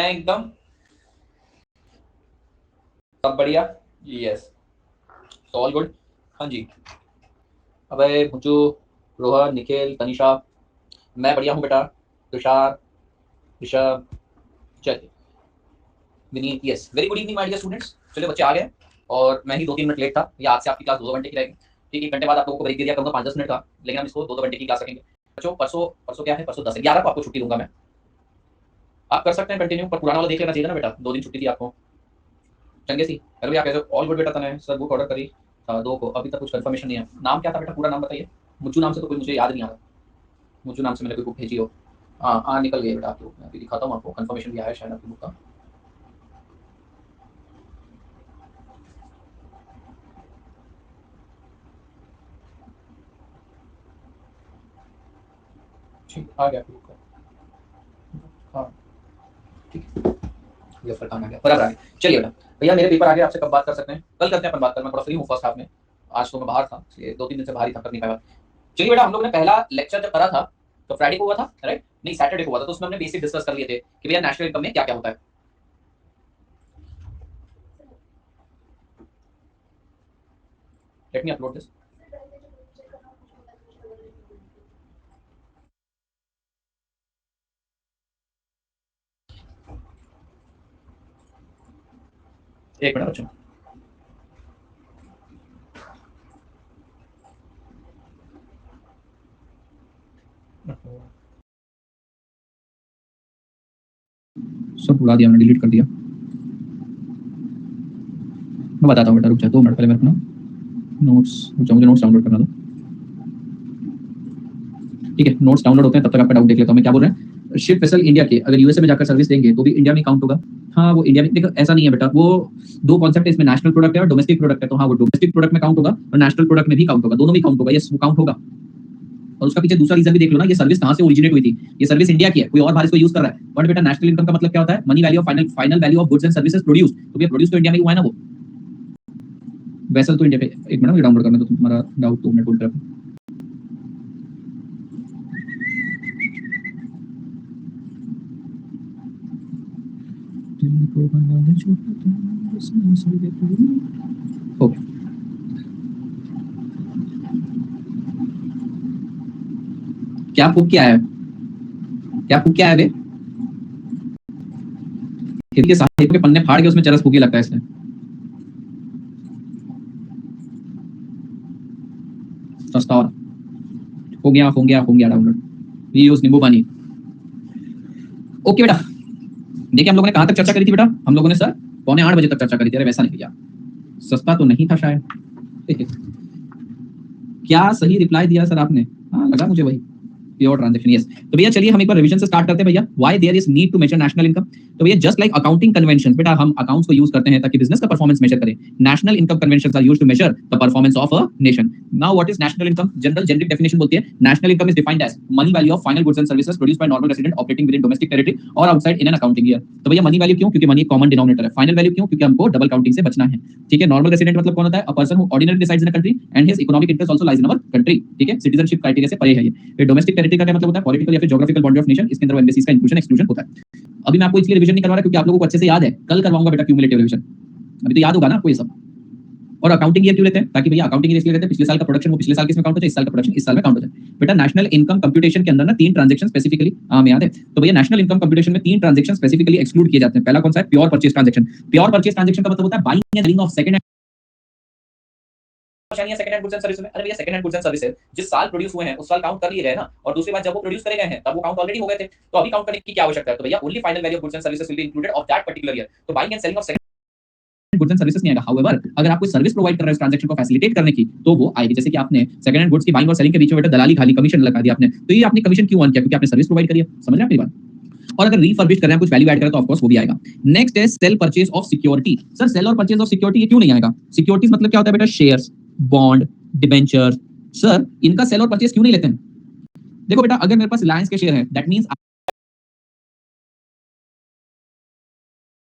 एकदम सब बढ़िया। Yes, all good. हाँ जी। अबे मुझू, रोहन, निखिल, तनिषा, मैं बढ़िया हूँ बेटा। तुषार, ऋषभ, चलिए, Vineet, yes, very good evening my dear students. चलिए बच्चे आ गए और मैं ही 2-3 मिनट लेट था। या आज से आपकी क्लास 2-2 घंटे की रहेगी। ठीक है, 1 घंटे बाद आप लोगों को ब्रेक दे दिया करूँगा 5-10 मिनट का, लेकिन हम इसको 2-2 घंटे की क्लास रखेंगे। बच्चों परसों परसों क्या है, परसों 10 है, 11 को आपको छुट्टी दूंगा मैं। आप कर सकते हैं कंटिन्यू, पर पुराना वाला देख लेना चाहिए ना बेटा, 2 दिन छुट्टी थी आपको। चंगे सी, अरे भैया कैसे, ऑल गुड बेटा। तने सर बुक ऑर्डर करी 2 को, अभी तक कुछ कंफर्मेशन नहीं है। नाम क्या था बेटा, पूरा नाम बताइए। मुज्जू नाम से तो कोई मुझे याद नहीं आ रहा। मुझे नाम से मैंने कोई बुक भेजी हो। हाँ हाँ, निकल गई बेटा आपकी बुक। मैं अभी दिखाता हूँ आपको, कंफर्मेशन भी आया है शायद आपकी बुक का। ठीक, आ गया आपकी बुक का। हाँ ठीक है, ये फरकान आ गया, बराबर आ गया। चलिए बेटा, भैया मेरे पेपर आ गए, आपसे कब बात कर सकते हैं? कल करते हैं अपन बात। कल मैं थोड़ा फ्री हूँ फर्स्ट हाफ में। आज तो मैं बाहर था, इसलिए 2-3 दिन से बाहर ही था, कर नहीं पाया। चलिए बेटा, हम लोगों ने पहला लेक्चर जब करा था तो फ्राइडे को हुआ था, राइट? नहीं, सैटरडे को हुआ था। तो उसमें हमने बेसिक डिस्कस कर लिए थे कि भैया नेशनल इनकम में क्या क्या होता है। Let me upload this. एक मिनट बच्चों। सब उड़ा दिया मैंने, डिलीट कर दिया। मैं बताता हूँ बेटा, रुक जा 2 मिनट, पहले मैं अपना नोट्स, रुक जाओ, मुझे नोट्स डाउनलोड करना दो। ठीक है, नोट्स डाउनलोड होते हैं, तब तक आपका डाउट देख लेता हूँ मैं क्या बोल रहे हैं। शिप वेसल इंडिया के अगर यूएसए में जाकर सर्विस देंगे तो भी इंडिया में काउंट होगा। हाँ, वो इंडिया में, देखो ऐसा नहीं है बेटा, वो 2 कॉन्सेप्ट है इसमें, नेशनल प्रोडक्ट है और डोमेस्टिक प्रोडक्ट है। तो हाँ, वो डोमेस्टिक प्रोडक्ट में काउंट होगा और नेशनल प्रोडक्ट में भी काउंट होगा, दोनों में काउंट होगा। यस, वो काउंट होगा। और उसका पीछे दूसरा रीजन भी देख लो ना, ये सर्विस कहाँ से ओरिजिनेट हुई थी। ये सर्विस इंडिया की है, कोई और बाहर इसको यूज कर रहा है। बट बेटा नेशनल इनकम का मतलब क्या होता है? Money value of final value of goods and services produce. तो ये प्रोड्यूस तो इंडिया में हुआ है ना वो। वैसल तो इंडिया पे। एक मिनट मुझे डाउनलोड करना तो तुम्हारा डाउट 2 मिनट होल्ड कर। ओके, क्या फूक क्या है? क्या फूक क्या है बे? खिड़की के सामने के पन्ने फाड़ के उसमें चरस फूकी लगता है इसने। सस्ता और हो गया डाउनलोड। वी यूज नींबू पानी। ओके बेटा, देखिए हम लोगों ने कहां तक चर्चा करी थी बेटा? हम लोगों ने सर 7:45 तक चर्चा करी थी। अरे वैसा नहीं भैया, सस्ता तो नहीं था शायद। क्या सही रिप्लाई दिया सर आपने? हाँ, लगा मुझे वही, प्योर ट्रांजैक्शन। यस, तो भैया चलिए हम एक बार रिवीजन से स्टार्ट करते हैं भैया। Why there is need to measure national income? तो भैया जस्ट लाइक अकाउंटिंग कन्वेंशन, बेटा हम अकाउंट्स को यूज करते हैं ताकि बिजनेस का परफॉर्मेंस मेजर करें। National income conventions are used to measure the performance of a nation. Now what is national income? General generic definition बोलती है, national income is defined as money value of final goods and services produced by normal resident operating within domestic territory और outside in an accounting year. तो भैया money value क्यों? क्योंकि money common denominator है। Final value क्यों? क्योंकि हमको double counting से बचना है। ठीक है, नॉर्मल रेजिडेंट मतलब कौन होता है? A person who ordinary resides in a country and his economic interest also lies in our country. ठीक है, सिटीजनशिप क्राइटेरिया से परे है ये। डोमेस्टिक टेरिटरी का क्या मतलब होता है? पॉलिटिकल या फिर ज्योग्राफिकल बाउंड्री ऑफ नेशन। इसके अंदर एम्बेसीज का इंक्लूजन एक्सक्लूजन होता है। अभी मैं आपको इसलिए रिवीजन नहीं करवा रहा क्योंकि आप लोगों को अच्छे से याद है, कल करवाऊंगा बेटा क्यूमुलेटिव रिवीजन। अभी तो याद होगा ना आपको ये सब। और अकाउंटिंग ईयर क्यों लेते हैं? ताकि भैया अकाउंटिंग ईयर इसलिए लेते हैं, पिछले साल का प्रोडक्शन वो पिछले साल किसमें काउंट होता है, इस साल का प्रोडक्शन इस साल में काउंट होता है। बेटा नेशनल इनकम कंप्यूटेशन के अंदर ना 3 ट्रांजैक्शन स्पेसिफिकली हमें याद है। तो भैया नेशनल इनकम कंप्यूटेशन में 3 ट्रांजैक्शन स्पेसिफिकली एक्सक्लूड किए जाते हैं। पहला कौन सा है? Pure purchase transaction. Pure purchase transaction का मतलब होता है buying and selling of second second hand goods and services में। अरे भैया second hand goods and services जिस साल प्रोड्यूस हुए हैं उस साल काउंट कर लिए गए ना, और दूसरी बात जब वो प्रोड्यूस करे गए हैं तब वो काउंट ऑलरेडी हो गए थे, तो अभी काउंट करने की क्या आवश्यकता है? तो भैया only final value of goods and services will be included of that particular year. तो buying and selling of second goods and services नहीं आएगा। हाउएवर अगर आप कोई सर्विस प्रोवाइड कर रहे हो ट्रांजैक्शन को फैसिलिटेट करने की, तो वो आएगी। जैसे कि आपने सेकंड हैंड गुड्स की बाइंग और सेलिंग के बीच में बेटा दलाली खाली कमीशन लगा दिया आपने, तो ये आपने कमीशन क्यों अर्न किया? क्योंकि आपने सर्विस प्रोवाइड करी है। समझ रहे हैं आपकी बात? और अगर रिफर्बिश कर रहे हैं, कुछ वैल्यू ऐड करें तो ऑफ कोर्स वो भी आएगा। नेक्स्ट है sale purchase of security. Sir sale और परचेज ऑफ सिक्योरिटी ये क्यों नहीं आएगा? सिक्योरिटीज मतलब क्या होता है बेटा? Shares, bond, debenture. सर इनका सेल और परचेज क्यों नहीं लेते हैं? देखो बेटा, अगर मेरे पास रिलायंस के शेयर है, that means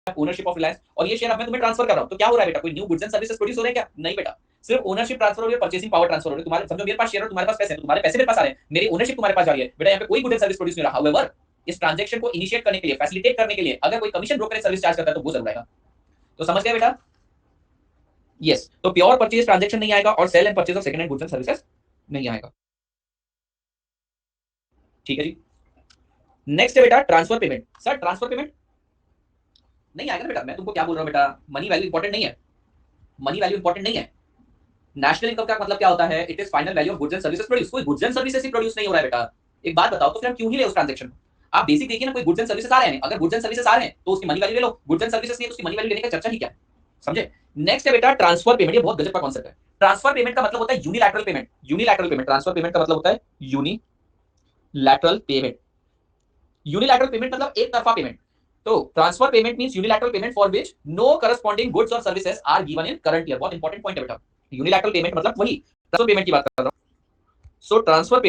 ownership of Reliance, और ये शेयर अब मैं तुम्हें ट्रांसफर कर रहा हूं, तो क्या हो रहा है बेटा? कोई new goods and services produce हो रहे हैं क्या? नहीं बेटा, सिर्फ ओनरशिप ट्रांसफर हो रही है, परचेसिंग पावर ट्रांसफर हो रही है। तुम्हारे समझो मेरे पास शेयर है, तुम्हारे पास पैसे हैं, तुम्हारे पैसे मेरे पास आ रहे हैं, मेरी ओनरशिप तुम्हारे पास जा रही है बेटा। यहाँ पे कोई गुड एंड सर्विस प्रोड्यूस नहीं रहा। हाउएवर इस ट्रांजैक्शन को इनिशिएट करने के लिए, फैसिलिटेट करने के लिए अगर कोई कमीशन ब्रोकरेज सर्विस चार्ज करता है तो वो जरूर आएगा। तो समझ गए बेटा? यस, तो प्योर परचेज ट्रांजैक्शन नहीं आएगा और sale and purchase of second hand goods and services नहीं आएगा। ठीक है जी। नेक्स्ट है बेटा transfer payment. Sir transfer payment नहीं आएगा बेटा। मैं तुमको क्या बोल रहा हूं बेटा, मनी वैल्यू इंपॉर्टेंट नहीं है, मनी वैल्यू इंपॉर्टेंट नहीं है। नेशनल इनकम का मतलब क्या होता है? It is final value of goods and services produce. कोई गुड्स एंड सर्विसेज ही प्रोड्यूस नहीं हो रहा है बेटा। एक बात बताओ, तो फिर हम क्यों ही ले उस ट्रांजैक्शन? आप बेसिक देखिए ना, कोई गुड्स एंड सर्विसेज आ रहे हैं, अगर गुड्स एंड सर्विसेज आ रहे हैं तो उसकी मनी वैल्यू ले लो, गुड्स एंड सर्विसेज नहीं तो उसकी मनी वैल्यू लेने का चर्चा ही क्या? समझे? नेक्स्ट है बेटा ट्रांसफर पेमेंट। ये बहुत गजब का कॉन्सेप्ट है। ट्रांसफर पेमेंट का मतलब होता है unilateral payment. Unilateral payment, transfer payment का मतलब होता है यूनिलैटरल पेमेंट। यूनिलैटरल पेमेंट मतलब एक तरफा पेमेंट। तो transfer payment means unilateral payment for which no corresponding goods और services are given in current year. बहुत इंपॉर्टेंट पॉइंट है बेटा। यूनिलैटरल पेमेंट मतलब वही ट्रांसफर पेमेंट की बात कर रहा हूं। So transfer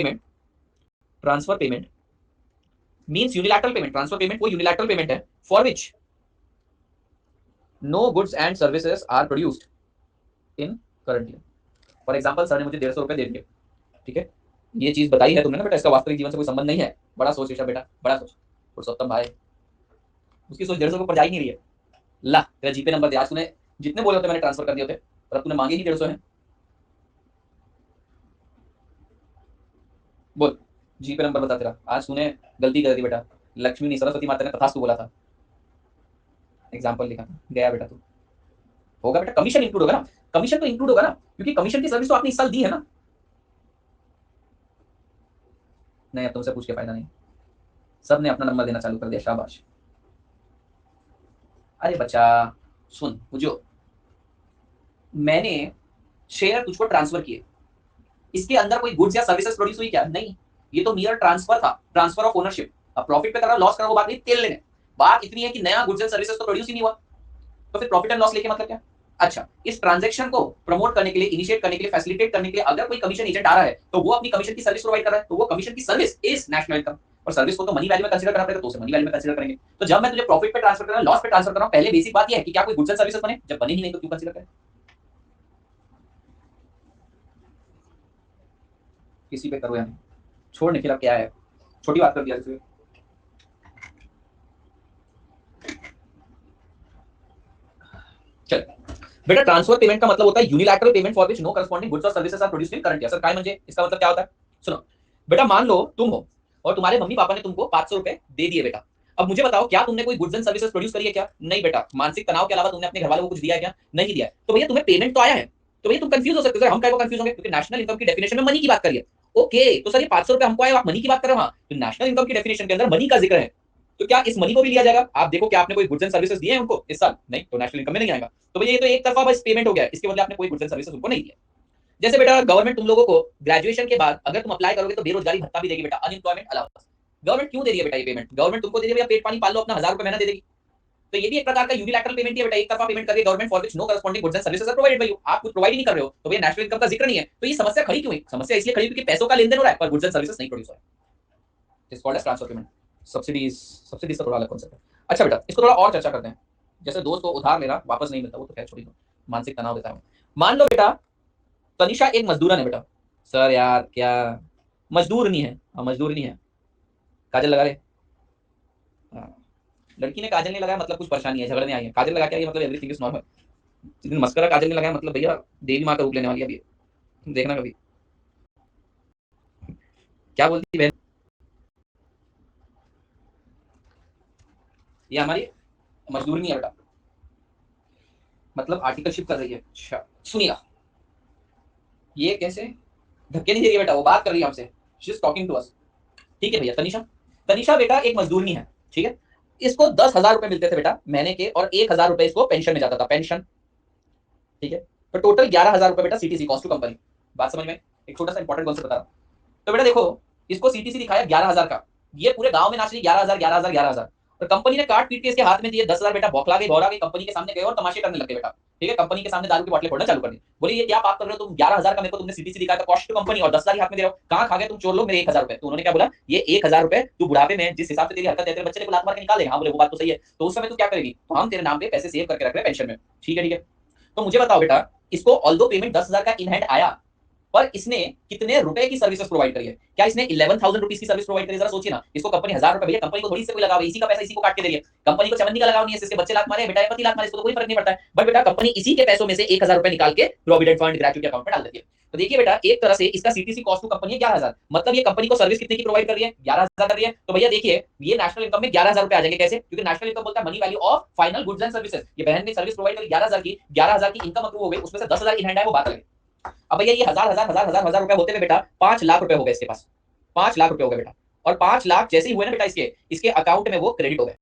payment means unilateral payment. Transfer payment वो यूनिलैटरल पेमेंट है for which no goods and services are produced in current year. For example sir ने मुझे 150 रुपए दे दिए, ठीक है, ये चीज बताई है तुमने ना बेटा, इसका वास्तविक जीवन से कोई संबंध नहीं है। बड़ा सोच ऋषभ बेटा, बड़ा सोच। पुरुषोत्तम भाई, उसकी सोच 150 के ऊपर जा ही नहीं रही है। ला तेरा जीपे नंबर दे। आज तूने जितने बोले होते मैंने ट्रांसफर कर दिए होते, पर अब तूने मांगे ही 150 है। बोल जीपे नंबर बता तेरा। आज तूने गलती कर दी बेटा। लक्ष्मी नहीं सरस्वती माता ने तथास्तु बोला था, एग्जाम्पल लिखा था, गया बेटा तू। होगा बेटा, कमीशन इंक्लूड होगा ना, कमीशन तो इंक्लूड होगा ना, क्योंकि कमीशन की सर्विस तो आपने इस साल दी है ना। नहीं, अब तुमसे पूछ के फायदा नहीं, सबने अपना नंबर देना चालू कर दिया, शाबाश। अरे बच्चा सुन, बुझो, मैंने शेयर तुझको ट्रांसफर किए, इसके अंदर कोई गुड्स या सर्विसेज प्रोड्यूस हुई क्या? नहीं, ये तो मियर ट्रांसफर था, ट्रांसफर ऑफ ओनरशिप। अब प्रॉफिट पे कर रहा लॉस कर रहा वो बात नहीं, तेल लेने बात इतनी है कि नया गुड्स एंड सर्विसेज तो प्रोड्यूस ही नहीं हुआ, तो फिर प्रॉफिट एंड लॉस लेके मतलब क्या? अच्छा, इस ट्रांजैक्शन को प्रमोट करने के लिए, इनिशिएट करने के लिए, फैसिलिटेट करने के लिए अगर कोई कमीशन एजेंट आ रहा है तो वो अपनी कमीशन की सर्विस प्रोवाइड कर रहा है, तो वो कमीशन की सर्विस इज नेशनल इनकम। और सर्विस को तो मनी वैल्यू में कंसीडर करना पड़ेगा, तो उसे मनी वैल्यू में कंसीडर करेंगे। तो जब मैं तुझे प्रॉफिट पे ट्रांसफर कर रहा हूं, लॉस पे ट्रांसफर कर रहा हूं, पहले बेसिक बात यह है कि क्या कोई गुड्स एंड सर्विसेज बने? जब बने ही नहीं तो क्यों कंसीडर करें? किसी पे करो या नहीं, छोड़ निखिल, अब क्या है, छोटी बात कर दिया इसलिए। चल बेटा, ट्रांसफर पेमेंट का मतलब होता है unilateral payment for which no corresponding goods और services are produced in current year. Sir काय म्हणजे इसका मतलब क्या होता है? सुनो बेटा, मान लो तुम हो और तुम्हारे मम्मी पापा ने तुमको 500 रुपए दे दिए बेटा। अब मुझे बताओ, क्या तुमने कोई गुड्स एंड सर्विसेज प्रोड्यूस करी है क्या? नहीं बेटा। मानसिक तनाव के अलावा तुमने अपने घर वालों को कुछ दिया है क्या? नहीं दिया है। तो भैया तुम्हें पेमेंट तो आया है, तो भैया तुम कंफ्यूज हो सकते हो। हम क्या कंफ्यूज होंगे? क्योंकि नेशनल इनकम की डेफिनेशन में मनी की बात करिए। ओके, तो सर ये 500 रुपए हमको आए, आप मनी की बात कर रहे हो? हाँ, तो नेशनल इनकम की डेफिनेशन के अंदर मनी का जिक्र है, तो क्या इस मनी को भी लिया जाएगा? आप देखो क्या आपने कोई गुड्स एंड सर्विसेज दिए हैं उनको इस साल? नहीं, तो नेशनल इनकम में नहीं आएगा। तो भैया ये तो एक तरफा बस पेमेंट हो गया, इसके बदले आपने कोई गुड्स एंड सर्विसेज उनको नहीं दिया। जैसे बेटा गवर्नमेंट तुम लोगों को ग्रेजुएशन के बाद अगर तुम अप्लाई करोगे तो बेरोजगारी भत्ता भी देगी बेटा, अनएम्प्लॉयमेंट अलाउंस। गवर्नमेंट क्यों दे रही है बेटा ये पेमेंट? गवर्नमेंट तुमको दे रही है भैया, पेट पानी पाल लो अपना, 1000 रुपए महीना दे देगी। तो ये भी एक प्रकार का यूनिलैटरल पेमेंट है बेटा, एक तरफा पेमेंट कर रही है government for which no corresponding goods and services are provided by you. आप कुछ प्रोवाइड नहीं कर रहे हो, तो भैया नेशनल इनकम का जिक्र नहीं है। तो ये समस्या खड़ी क्यों हुई? समस्या इसलिए खड़ी क्योंकि पैसों का लेन देन हो रहा है पर गुड्स एंड सर्विसेज नहीं प्रोड्यूस हो रहा है। It's called as transfer payment. Subsidies का थोड़ा अलग कॉन्सेप्ट है। अच्छा बेटा, इसको थोड़ा और चर्चा करते हैं। जैसे दोस्त को उधार लेना वापस नहीं मिलता, वो तो खैर छोड़ी दो, मानसिक तनाव देता है। मान लो बेटा तनिषा एक मजदूरन है बेटा। सर यार क्या मजदूर नहीं है? मजदूर नहीं है, काजल लगा ले। लड़की ने काजल नहीं लगाया मतलब कुछ परेशानी है, झगड़ने आई है। काजल लगा के मतलब एवरीथिंग इज नॉर्मल। लेकिन मस्करा काजल ने लगाया मतलब भैया देवी माँ का रूप लेने वाली है अभी, देखना कभी क्या बोलती है बहन। ये हमारी मजदूर नहीं है बेटा, मतलब आर्टिकलशिप कर रही है। अच्छा सुनिएगा, ये कैसे धक्के नहीं दे रही है बेटा, वो बात कर रही है हमसे, she is talking to us. ठीक है भैया, तनिषा, तनिषा बेटा एक मजदूरनी है, ठीक है। इसको 10,000 रुपए मिलते थे बेटा महीने के, और 1,000 रुपए इसको पेंशन में जाता था, पेंशन, ठीक है। तो टोटल 11,000 रुपए बेटा सीटीसी, कॉस्ट टू कंपनी। बात समझ में? एक छोटा सा इंपॉर्टेंट कॉन्सेप्ट बता रहा हूं। तो बेटा देखो, इसको सीटीसी दिखाया 11,000 का, ये पूरे गांव में नाच रही 11,000 11,000 11,000। और कंपनी ने काट पीट के इसके हाथ में दिए 10,000 बेटा, बौखला गई, भौरा गई, कंपनी के सामने गए और तमाशे करने लगे बेटा, ठीक है। कंपनी के सामने दारू की बोतलें फोड़ना चालू कर दी। बोले ये क्या बात कर रहे हो तुम, 11,000 का मेरे को तुमने सीटीसी दिखाया था, कॉस्ट टू कंपनी, और 10,000 हाथ में दे रहे हो, कहां खा गए तुम चोर लोग मेरे 1,000 रुपए? तो उन्होंने क्या बोला, ये 1,000 रुपए तू बुढ़ापे में जिस हिसाब से तेरी हरकत है, तेरे बच्चे को लात मार के निकाल देगा। हाँ बोले वो बात तो सही है। तो उस समय तू क्या करेगी? तो हम तेरे नाम पे पैसे सेव करके रख रहे हैं पेंशन में, ठीक है ठीक है। तो मुझे बताओ बेटा, इसको ऑल्दो पेमेंट 10,000 का इन हैंड आया, पर इसने कितने रुपए की सर्विसेज प्रोवाइड करी है? क्या इसने 11,000 रुपीज की सर्विस प्रोवाइड करी? जरा सोचिए ना, इसको कंपनी 1000 रुपए, भैया कंपनी को थोड़ी इससे कोई लगाव है, इसी का पैसा इसी को काट के दे रही है, कंपनी को चमन का लगाव नहीं है, इसके बच्चे लात मारे, बेटा पति लात मारे, इसको तो कोई फर्क नहीं पड़ता है, बट बेटा कंपनी इसी के पैसों में से 1000 रुपए निकाल के प्रोविडेंट फंड ग्रेच्युटी अकाउंट में डाल देती है। तो देखिए बेटा, एक तरह से इसका सीटीसी कॉस्ट टू कंपनी है 11,000, मतलब ये कंपनी को सर्विस कितने की प्रोवाइड कर रही है? 11,000 कर रही है। तो भैया देखिए, ये नेशनल इनकम में 11,000 रुपए आ जाएंगे। कैसे? क्योंकि नेशनल इनकम बोलता है money value of final goods and services. ये बहन ने सर्विस प्रोवाइड करी 11,000 की, 11,000 की इनकम अप्रूव हो गई, उसमें से 10,000 इन हैंड है, वो बात अलग है। अब भैया ये हजार हजार हजार हजार हजार रुपए होते हुए बेटा 5 लाख रुपए हो गए इसके पास, 5 लाख रुपए हो गए बेटा, और 5 लाख जैसे ही हुए ना बेटा इसके इसके अकाउंट में वो क्रेडिट हो गए,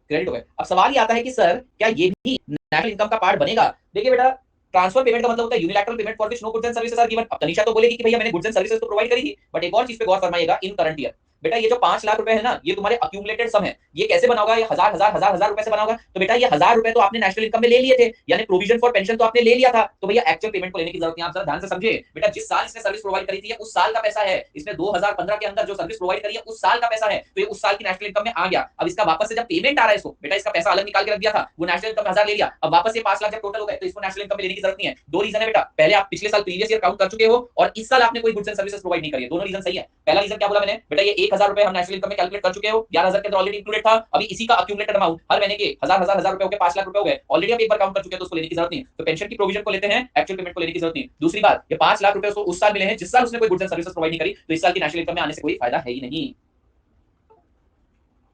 क्रेडिट हो गए। अब सवाल ये आता है कि सर क्या ये भी नेशनल इनकम का पार्ट बनेगा? देखिए बेटा, ट्रांसफर पेमेंट का मतलब होता है unilateral payment for which no goods and services are given. अब तनिषा तो बोलेगी कि भैया मैंने गुड्स एंड सर्विसेज तो प्रोवाइड करी थी, बट एक और चीज पे गौर फरमाइएगा, इन करंट ईयर बेटा ये जो 5 लाख रुपए है ना, ये तुम्हारे अक्यूमुलेटेड सम है। ये कैसे बना होगा? ये हजार हजार हजार हजार रुपए से बना होगा। तो बेटा ये 1000 रुपए तो आपने नेशनल इनकम में ले लिए थे, यानी प्रोविजन फॉर पेंशन तो आपने ले लिया था, तो भैया एक्चुअल पेमेंट को लेने की जरूरत नहीं। आप जरा ध्यान से समझिए बेटा, जिस साल इसने सर्विस प्रोवाइड करी थी उस साल का पैसा है, इसने 2015 के अंदर जो सर्विस प्रोवाइड करी है उस साल का पैसा है, तो ये उस साल की नेशनल इनकम में आ गया। अब इसका वापस से जब पेमेंट आ रहा है इसको, बेटा इसका पैसा अलग निकाल के रख दिया था, वो नेशनल इनकम 1000 ले लिया, अब वापस से 5 लाख जब टोटल हो गए तो इसको नेशनल इनकम में लेने की जरूरत नहीं है। दो रीजन है बेटा, पहले आप पिछले साल प्रीवियस ईयर काउंट कर चुके हो, और इस साल आपने कोई गुड्स एंड सर्विसेज प्रोवाइड नहीं करी है, दोनों रीजन सही है। पहला रीजन क्या बोला मैंने बेटा, ये 1000 रुपए हम नेशनल इनकम में कैलकुलेट कर चुके हो, 11,000 के अंदर ऑलरेडी इंक्लूडेड था, अभी इसी का अक्यूमुलेटेड अमाउंट हर महीने के हजार हजार हजार रुपए हो गए, 5 लाख रुपए हो गए, ऑलरेडी आप एक बार काउंट कर चुके हैं, तो उसको लेने की जरूरत नहीं। तो पेंशन की प्रोविजन को लेते हैं, एक्चुअल पेमेंट को लेने की जरूरत नहीं। दूसरी बात, ये 5 लाख रुपए उसको उस साल मिले हैं जिस साल उसने कोई गुड्स एंड सर्विसेज प्रोवाइड नहीं करी, तो इस साल की नेशनल इनकम में आने से कोई फायदा है ही नहीं।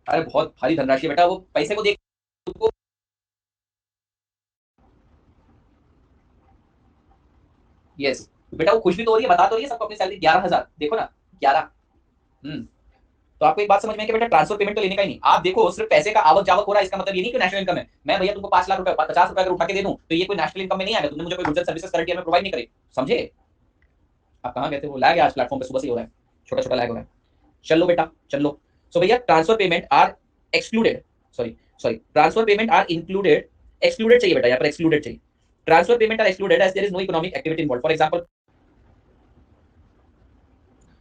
अरे बहुत भारी धनराशि है बेटा, वो पैसे को देख यस बेटा, वो खुश भी तो हो रही है, बता तो रही है सबको अपनी सैलरी 11,000, देखो ना 11। तो आपको एक बात समझ में है कि बेटा ट्रांसफर पेमेंट तो लेने का ही नहीं। आप देखो सिर्फ पैसे का आवक जावक हो रहा है, इसका मतलब ये नहीं कि नेशनल इनकम है। मैं भैया तुमको 5 लाख रुपए 50 रुपए अगर उठा के दे दूं तो ये कोई नेशनल इनकम में नहीं आएगा, तुमने मुझे कोई goods and services current year में प्रोवाइड नहीं करे, समझे? आप कहां गए थे? वो लैग है आज प्लेटफॉर्म पे, सुबह से हो रहा है, छोटा छोटा लैग हो रहा है। चलो बेटा चलो। सो भैया transfer payment are excluded, sorry sorry, transfer payment are included, excluded चाहिए बेटा, यहाँ पर एक्सक्लूडेड चाहिए। Transfer payment are excluded as there is no economic activity involve. For example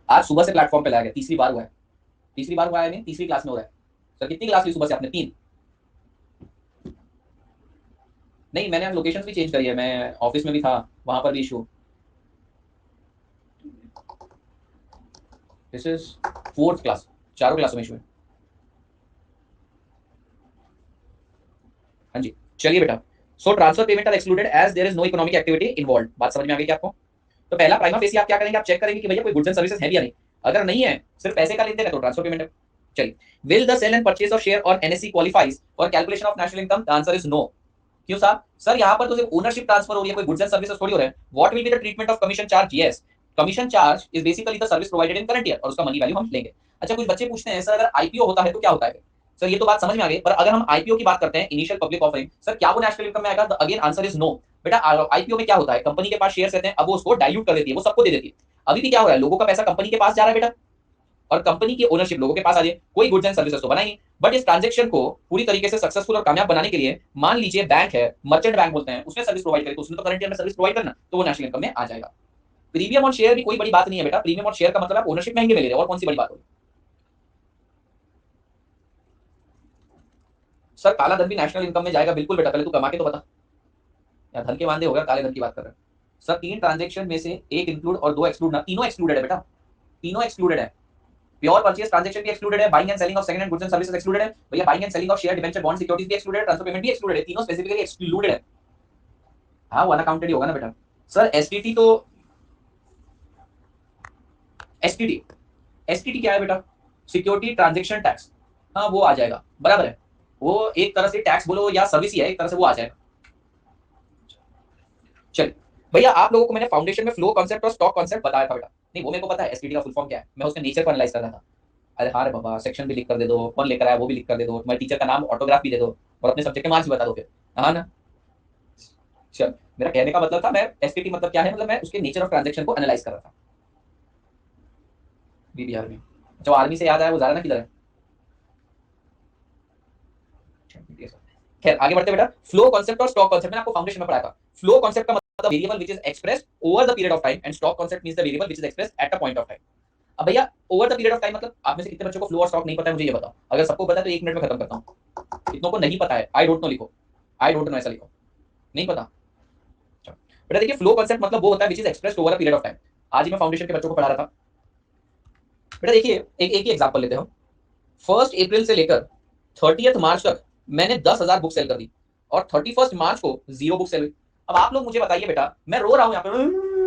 आज सुबह से प्लेटफॉर्म पे लैग है, तीसरी बार हुआ है, तीसरी बार हुआ है, नहीं तीसरी क्लास में हो रहा है। सर कितनी क्लास ली सुबह से आपने? 3। नहीं मैंने लोकेशन भी चेंज करी है, मैं ऑफिस में भी था, वहां पर भी issue. This is 4th class, चारों क्लासों में इशू है। हाँ जी चलिए बेटा। So transfer payment are excluded as there is no economic activity involve. बात समझ में आ गई क्या आपको? तो पहला प्राइमा फेसी आप क्या करेंगे? आप चेक करेंगे कि भैया कोई गुड्स एंड सर्विसेज है या नहीं। अगर नहीं है, सिर्फ पैसे का लेन देन है, तो ट्रांसफर पेमेंट है। चलिए, will the sale and purchase of share और NSC qualifies for calculation of national income? The answer is no. क्यों साहब? सर यहाँ पर तो सिर्फ ओनरशिप ट्रांसफर हो रही है, कोई गुड्स एंड सर्विसेज थोड़ी हो रहा है। What will be the treatment of commission charge? Yes, commission charge is basically the service provided in current year, और उसका मनी वैल्यू हम लेंगे। अच्छा कुछ बच्चे पूछते हैं सर अगर आईपीओ होता है तो क्या होता है? सर ये तो बात समझ में आ गई, पर अगर हम आईपीओ की बात करते हैं, इनिशियल पब्लिक ऑफरिंग, सर क्या वो नेशनल इनकम में आएगा? Again answer is no. बेटा आईपीओ में क्या होता है, कंपनी के पास शेयर्स रहते हैं, अब वो उसको डाइल्यूट कर देती है, वो सबको दे देती है। अभी भी क्या हो रहा है, लोगों का पैसा कंपनी के पास जा रहा है बेटा, और कंपनी की ओनरशिप लोगों के पास आ रही है, कोई गुड्स एंड सर्विसेज तो बना ही। बट इस ट्रांजैक्शन को पूरी तरीके से सक्सेसफुल और कामयाब बनाने के लिए मान लीजिए बैंक है, मर्चेंट बैंक बोलते हैं, उसने सर्विस प्रोवाइड करी, तो उसने तो करंट ईयर में सर्विस प्रोवाइड करना, तो वो नेशनल इनकम में आ जाएगा। प्रीमियम ऑन शेयर भी कोई बड़ी बात नहीं है बेटा, प्रीमियम ऑन शेयर का मतलब आप ओनरशिप महंगे में ले रहे हो, और कौन सी बड़ी बात होगी? सर काला धन भी नेशनल इनकम में जाएगा? बिल्कुल बेटा, पहले तू कमा के तो बता, या धन के वादे हो गया, काले धन की बात कर रहे हैं। सर 3 ट्रांजैक्शन में से एक इंक्लूड और 2 एक्सक्लूड ना, तीनों एक्सक्लूडेड है बेटा, तीनों एक्सक्लूडेड है। प्योर परचेज ट्रांजैक्शन भी एक्सक्लूडेड है, buying and selling of second hand goods and services excluded है भैया, buying and selling of share debenture bond securities भी एक्सक्लूडेड है, ट्रांसफर पेमेंट भी एक्सक्लूडेड है, तीनों स्पेसिफिकली एक्सक्लूडेड है। हाँ वो अनअकाउंटेड ही होगा ना बेटा। सर एसटीटी तो एसटीटी, एसटीटी क्या है बेटा? सिक्योरिटी ट्रांजैक्शन टैक्स, हाँ वो आ जाएगा, बराबर है, वो एक तरह से टैक्स बोलो या सर्विस ही है, एक तरह से वो आ जाएगा। चलिए भैया आप लोगों को मैंने फाउंडेशन में फ्लो कॉन्सेप्ट और स्टॉक कॉन्सेप्ट बताया था बेटा, नहीं वो मेरे को पता है एसटीडी का फुल फॉर्म क्या है, मैं उसके नेचर को एनालाइज कर रहा था। अरे हाँ रे बाबा, सेक्शन भी लिख कर दे दो, कौन लेकर आया वो भी लिख कर दे दो, तुम्हारे टीचर का नाम ऑटोग्राफ भी दे दो, और अपने सब्जेक्ट के मार्क्स भी बता दो फिर, हाँ ना? चल मेरा कहने का मतलब था, मैं एसटीटी मतलब क्या है, मतलब मैं उसके नेचर ऑफ ट्रांजैक्शन को एनालाइज कर रहा था बीबीआर में। जो आर्मी से याद आया वो जा रहा ना किधर है? खैर आगे बढ़ते बेटा। फ्लो कॉन्सेप्ट और स्टॉक कॉन्सेप्ट मैंने आपको फाउंडेशन में पढ़ाया था। फ्लो कॉन्सेप्ट का मतलब variable which is expressed over the period of time, and stock concept means the variable which is expressed eight a point of time. अब भैया over the period of time मतलब आप में से कितने बच्चों को फ्लो और स्टॉक नहीं पता है, मुझे ये बताओ। अगर सबको पता है तो 1 मिनट में खत्म करता हूं। कितनों को नहीं पता है? आई डोंट नो लिखो, आई डोंट नो ऐसा लिखो, नहीं पता। बेटा देखिए फ्लो कॉन्सेप्ट मतलब वो होता है which is expressed over a period of time. आज ही मैं फाउंडेशन के बच्चों को पढ़ा रहा था। बेटा देखिए, एक ही एग्जांपल लेते हो। 1 अप्रैल से लेकर 30 मार्च तक मैंने 10,000 बुक सेल कर दी और 31 मार्च को 0 बुक सेल हुई। अब आप लोग मुझे बताइए बेटा, मैं रो रहा हूँ यहाँ पे,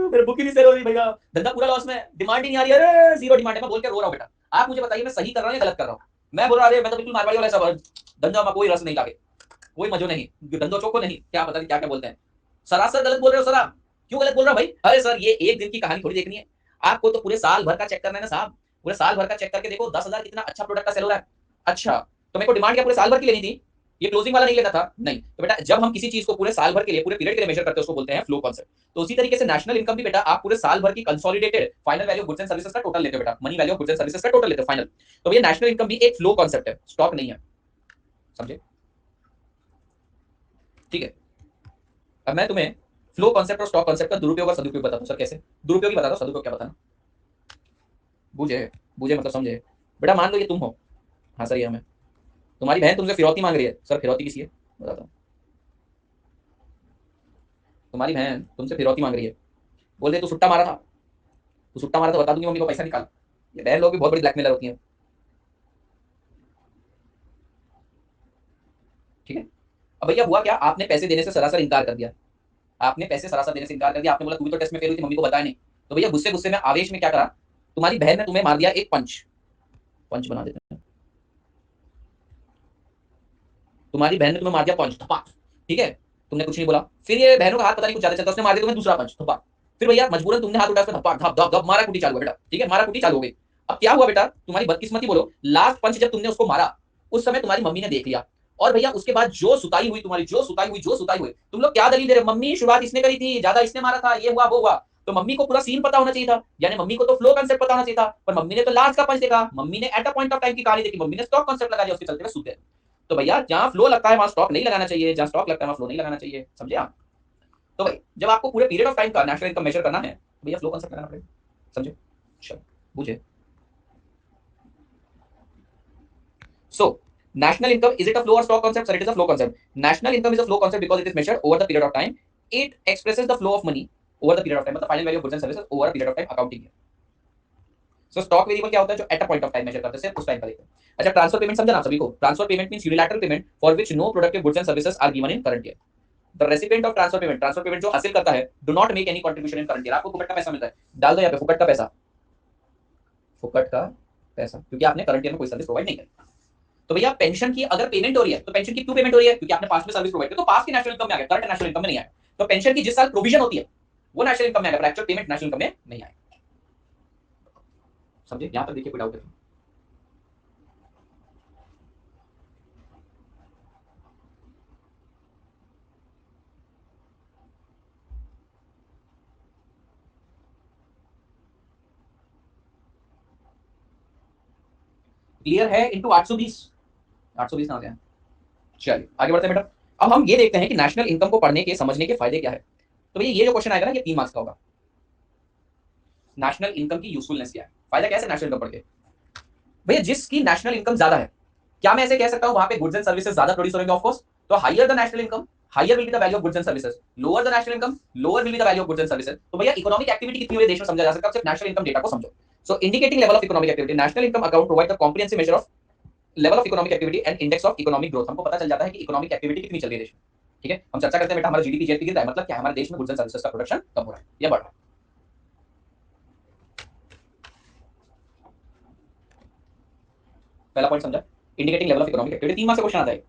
मेरे बुक ही नहीं सेल हो रही भैया, धंधा पूरा लॉस में, डिमांड ही नहीं आ रही है, अरे 0 डिमांड है, मैं बोल के रो रहा हूँ बेटा। आप मुझे बताइए मैं सही कर रहा हूँ या गलत कर रहा हूँ? मैं बोल रहा अरे मैं तो बिल्कुल मारवाड़ी वाला सब धंधा में कोई रस नहीं लागे, कोई मजो नहीं, धंधो चौको नहीं, क्या पता नहीं क्या क्या बोलते हैं। सरासर गलत बोल रहे हो सर आप। क्यों गलत बोल रहा हूँ भाई? अरे सर ये एक दिन की कहानी थोड़ी देखनी है, आपको तो पूरे साल भर का चेक करना है ना साहब। पूरे साल भर का चेक करके देखो 10,000 कितना अच्छा प्रोडक्ट का सेल हो रहा है। अच्छा, तो मेरे को डिमांड क्या पूरे साल भर की लेनी थी? ये क्लोजिंग वाला नहीं लेना था? नहीं। तो बेटा जब हम किसी चीज को पूरे साल भर के लिए, पूरे पीरियड के लिए मेजर करते हैं, उसको बोलते हैं फ्लो कांसेप्ट। तो उसी तरीके से नेशनल इनकम भी बेटा आप पूरे साल भर की consolidated final value of goods and services का टोटल लेते हो बेटा, money value of goods and services का टोटल लेते हो फाइनल। तो ये नेशनल इनकम भी एक फ्लो कांसेप्ट है, स्टॉक नहीं है, समझे? ठीक है, अब मैं तुम्हें फ्लो कांसेप्ट और स्टॉक कांसेप्ट का दुरुपयोग और सदुपयोग बताता हूं। सर कैसे? दुरुपयोग ही बताता हूं, सदुपयोग क्या बताना, बुझे? बुझे मतलब समझे? बेटा मान लो ये तुम हो, हाँ सर ये हमें, तुम्हारी बहन तुमसे फिरौती मांग रही है। सर फिरौती किसी है बताता हूँ। तुम्हारी बहन तुमसे फिरौती मांग रही है, बोल दे तू सुट्टा मारा था, तू सुट्टा मारा तो बता दूंगी मम्मी को, पैसा निकाल। ये बहन लोग भी बहुत बड़ी ब्लैकमेलर होती हैं, ठीक है? अब भैया हुआ क्या, आपने पैसे देने से सरासर इनकार कर दिया, आपने पैसे सरासर देने से इनकार कर दिया। आपने बोला तू भी तो टेस्ट में फेल हुई थी, मम्मी को बताया नहीं। तो भैया गुस्से गुस्से में आवेश में क्या करा, तुम्हारी बहन ने तुम्हें मार दिया एक पंच, पंच बना देते हैं, तुम्हारी बहन ने तुम्हें मार दिया पंच, थप्पा, ठीक है? तुमने कुछ नहीं बोला, फिर ये बहनों का हाथ पता नहीं कुछ ज्यादा चलता, उसने मार दिया तुम्हें दूसरा पंच, थप्पा। फिर भैया मजबूरन तुमने हाथ उठा उसमें धप्पा धप धप धप मारा, कुटी चालू है बेटा, ठीक है? मारा कुटी चालू हो गई। अब क्या हुआ बेटा, तुम्हारी बदकिस्मती बोलो, लास्ट पंच जब तुमने उसको मारा उस समय तुम्हारी मम्मी ने देख लिया, और भैया उसके बाद जो सुताई हुई तुम्हारी, जो सुताई हुई, जो सुताई हुई, तुम लोग क्या दलील दे रहे हो, मम्मी शुरुआत इसने करी थी, ज्यादा इसने मारा था, ये हुआ वो हुआ। तो मम्मी को पूरा सीन पता होना चाहिए था, यानी मम्मी को तो फ्लो कांसेप्ट पता होना चाहिए था, पर मम्मी ने तो लास्ट का पंच देखा, मम्मी ने eight a point of time की कहानी देखी, मम्मी ने स्टॉक कांसेप्ट लगा दिया, उसके चलते में सूते। तो भैया जहां फ्लो लगता है वहां स्टॉक नहीं लगाना चाहिए, जहां स्टॉक लगता है वहां फ्लो नहीं लगाना चाहिए, समझे आप? तो भाई जब आपको पूरे पीरियड ऑफ टाइम का नेशनल इनकम मेजर करना है तो भैया फ्लो कांसेप्ट लगाना पड़ेगा, समझे? चलो बुझे? सो national income, is it a flow or stock concept? Sir, it is a flow concept. National income is a flow concept because it is measured over the period of time. It expresses the flow of money over the period of time, मतलब final value of goods and services over a period of time accounting है। So stock variable क्या होता है, जो at a point of time measure करते हैं, सिर्फ उस टाइम का देखते हैं। अच्छा, ट्रांसफर पेमेंट समझा ना सभी को? Transfer payment means unilateral payment for which no productive goods and services are given in current year. The recipient of transfer payment जो हासिल करता है, do not make any contribution in current year. आपको फुकट का पैसा मिलता है, डाल दो यहाँ पे फुकट का पैसा, फुकट का पैसा, क्योंकि आपने करंट ईयर में कोई सर्विस प्रोवाइड नहीं करी। तो भैया पेंशन की अगर पेमेंट हो रही है तो पेंशन की क्यों पेमेंट हो रही है, क्योंकि आपने पास्ट में सर्विस प्रोवाइड की, तो पास्ट की नेशनल इनकम में आ गया, करंट नेशनल इनकम में नहीं आया। तो पेंशन की जिस साल प्रोविजन होती है वो नेशनल इनकम में आएगा, पर एक्चुअल पेमेंट नेशनल इनकम में नहीं आएगा, समझे? यहां तक देखिए, कोई डाउट है? क्लियर है? इंटू 820, 820 कहां से है? चलिए आगे बढ़ते हैं बेटा। अब हम ये देखते हैं कि नेशनल इनकम को पढ़ने के, समझने के फायदे क्या है। तो भैया ये जो क्वेश्चन आएगा ना, ये 3 मार्क्स का होगा। नेशनल इनकम की यूजफुलनेस क्या है, फायदा कैसे नेशनल इनकम पढ़ के? भैया जिसकी नेशनल इनकम ज्यादा है, क्या मैं ऐसे कह सकता हूं वहां पे गुड्स एंड सर्विसेज ज्यादा प्रोड्यूस होंगे? Of course. तो higher the national income, higher will be the value of goods and services, lower the national income, lower will be the value of goods and services. तो भैया economic activity कितनी हो रही है देश में समझा जा सकता है सिर्फ नेशनल इनकम डेटा को समझो। So indicating level of economic activity, national income account provide the comprehensive measure of level of economic activity and index of economic growth. हमको पता चल जाता है कि इकोनॉमिक एक्टिविटी कितनी चल रही है देश में, ठीक है? हम चर्चा करते हैं बेटा हमारा जीडीपी जीएसपी गिर रहा है, मतलब क्या हमारे देश में गुड्स एंड सर्विसेज का प्रोडक्शन कम हो रहा है या बढ़ रहा है। पहला पॉइंट समझा, indicating level of economic activity. 3 marks से क्वेश्चन आता है,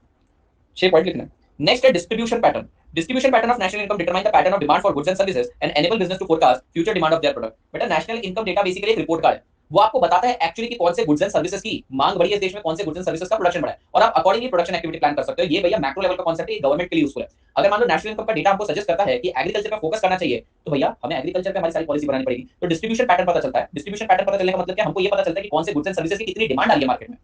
6 पॉइंट लिखना है। नेक्स्ट है distribution pattern. Distribution pattern of national income determine the pattern of demand for goods and services and enable business to forecast future demand of their product. बेटा national income data basically एक report card है, वो आपको बताता है actually कि कौन से गुड्स एंड सर्विसेज की मांग बढ़ी है इस देश में, कौन से गुड्स एंड सर्विसेज का प्रोडक्शन बढ़ा है, और आप अकॉर्डिंगली प्रोडक्शन एक्टिविटी प्लान कर सकते हो। ये भैया मैक्रो लेवल का कांसेप्ट है, गवर्नमेंट के लिए यूजफुल है। अगर मान लो नेशनल इनकम का डेटा हमको सजेस्ट करता है कि एग्रीकल्चर पे फोकस करना चाहिए, तो भैया हमें एग्रीकल्चर पे हमारी सारी पॉलिसी बनानी पड़ेगी। तो डिस्ट्रीब्यूशन पैटर्न पता चलता है। डिस्ट्रीब्यूशन पैटर्न पता चलने का मतलब क्या, हमको ये पता चलता है कि कौन से गुड्स एंड सर्विसेज की कितनी डिमांड आ रही है मार्केट में।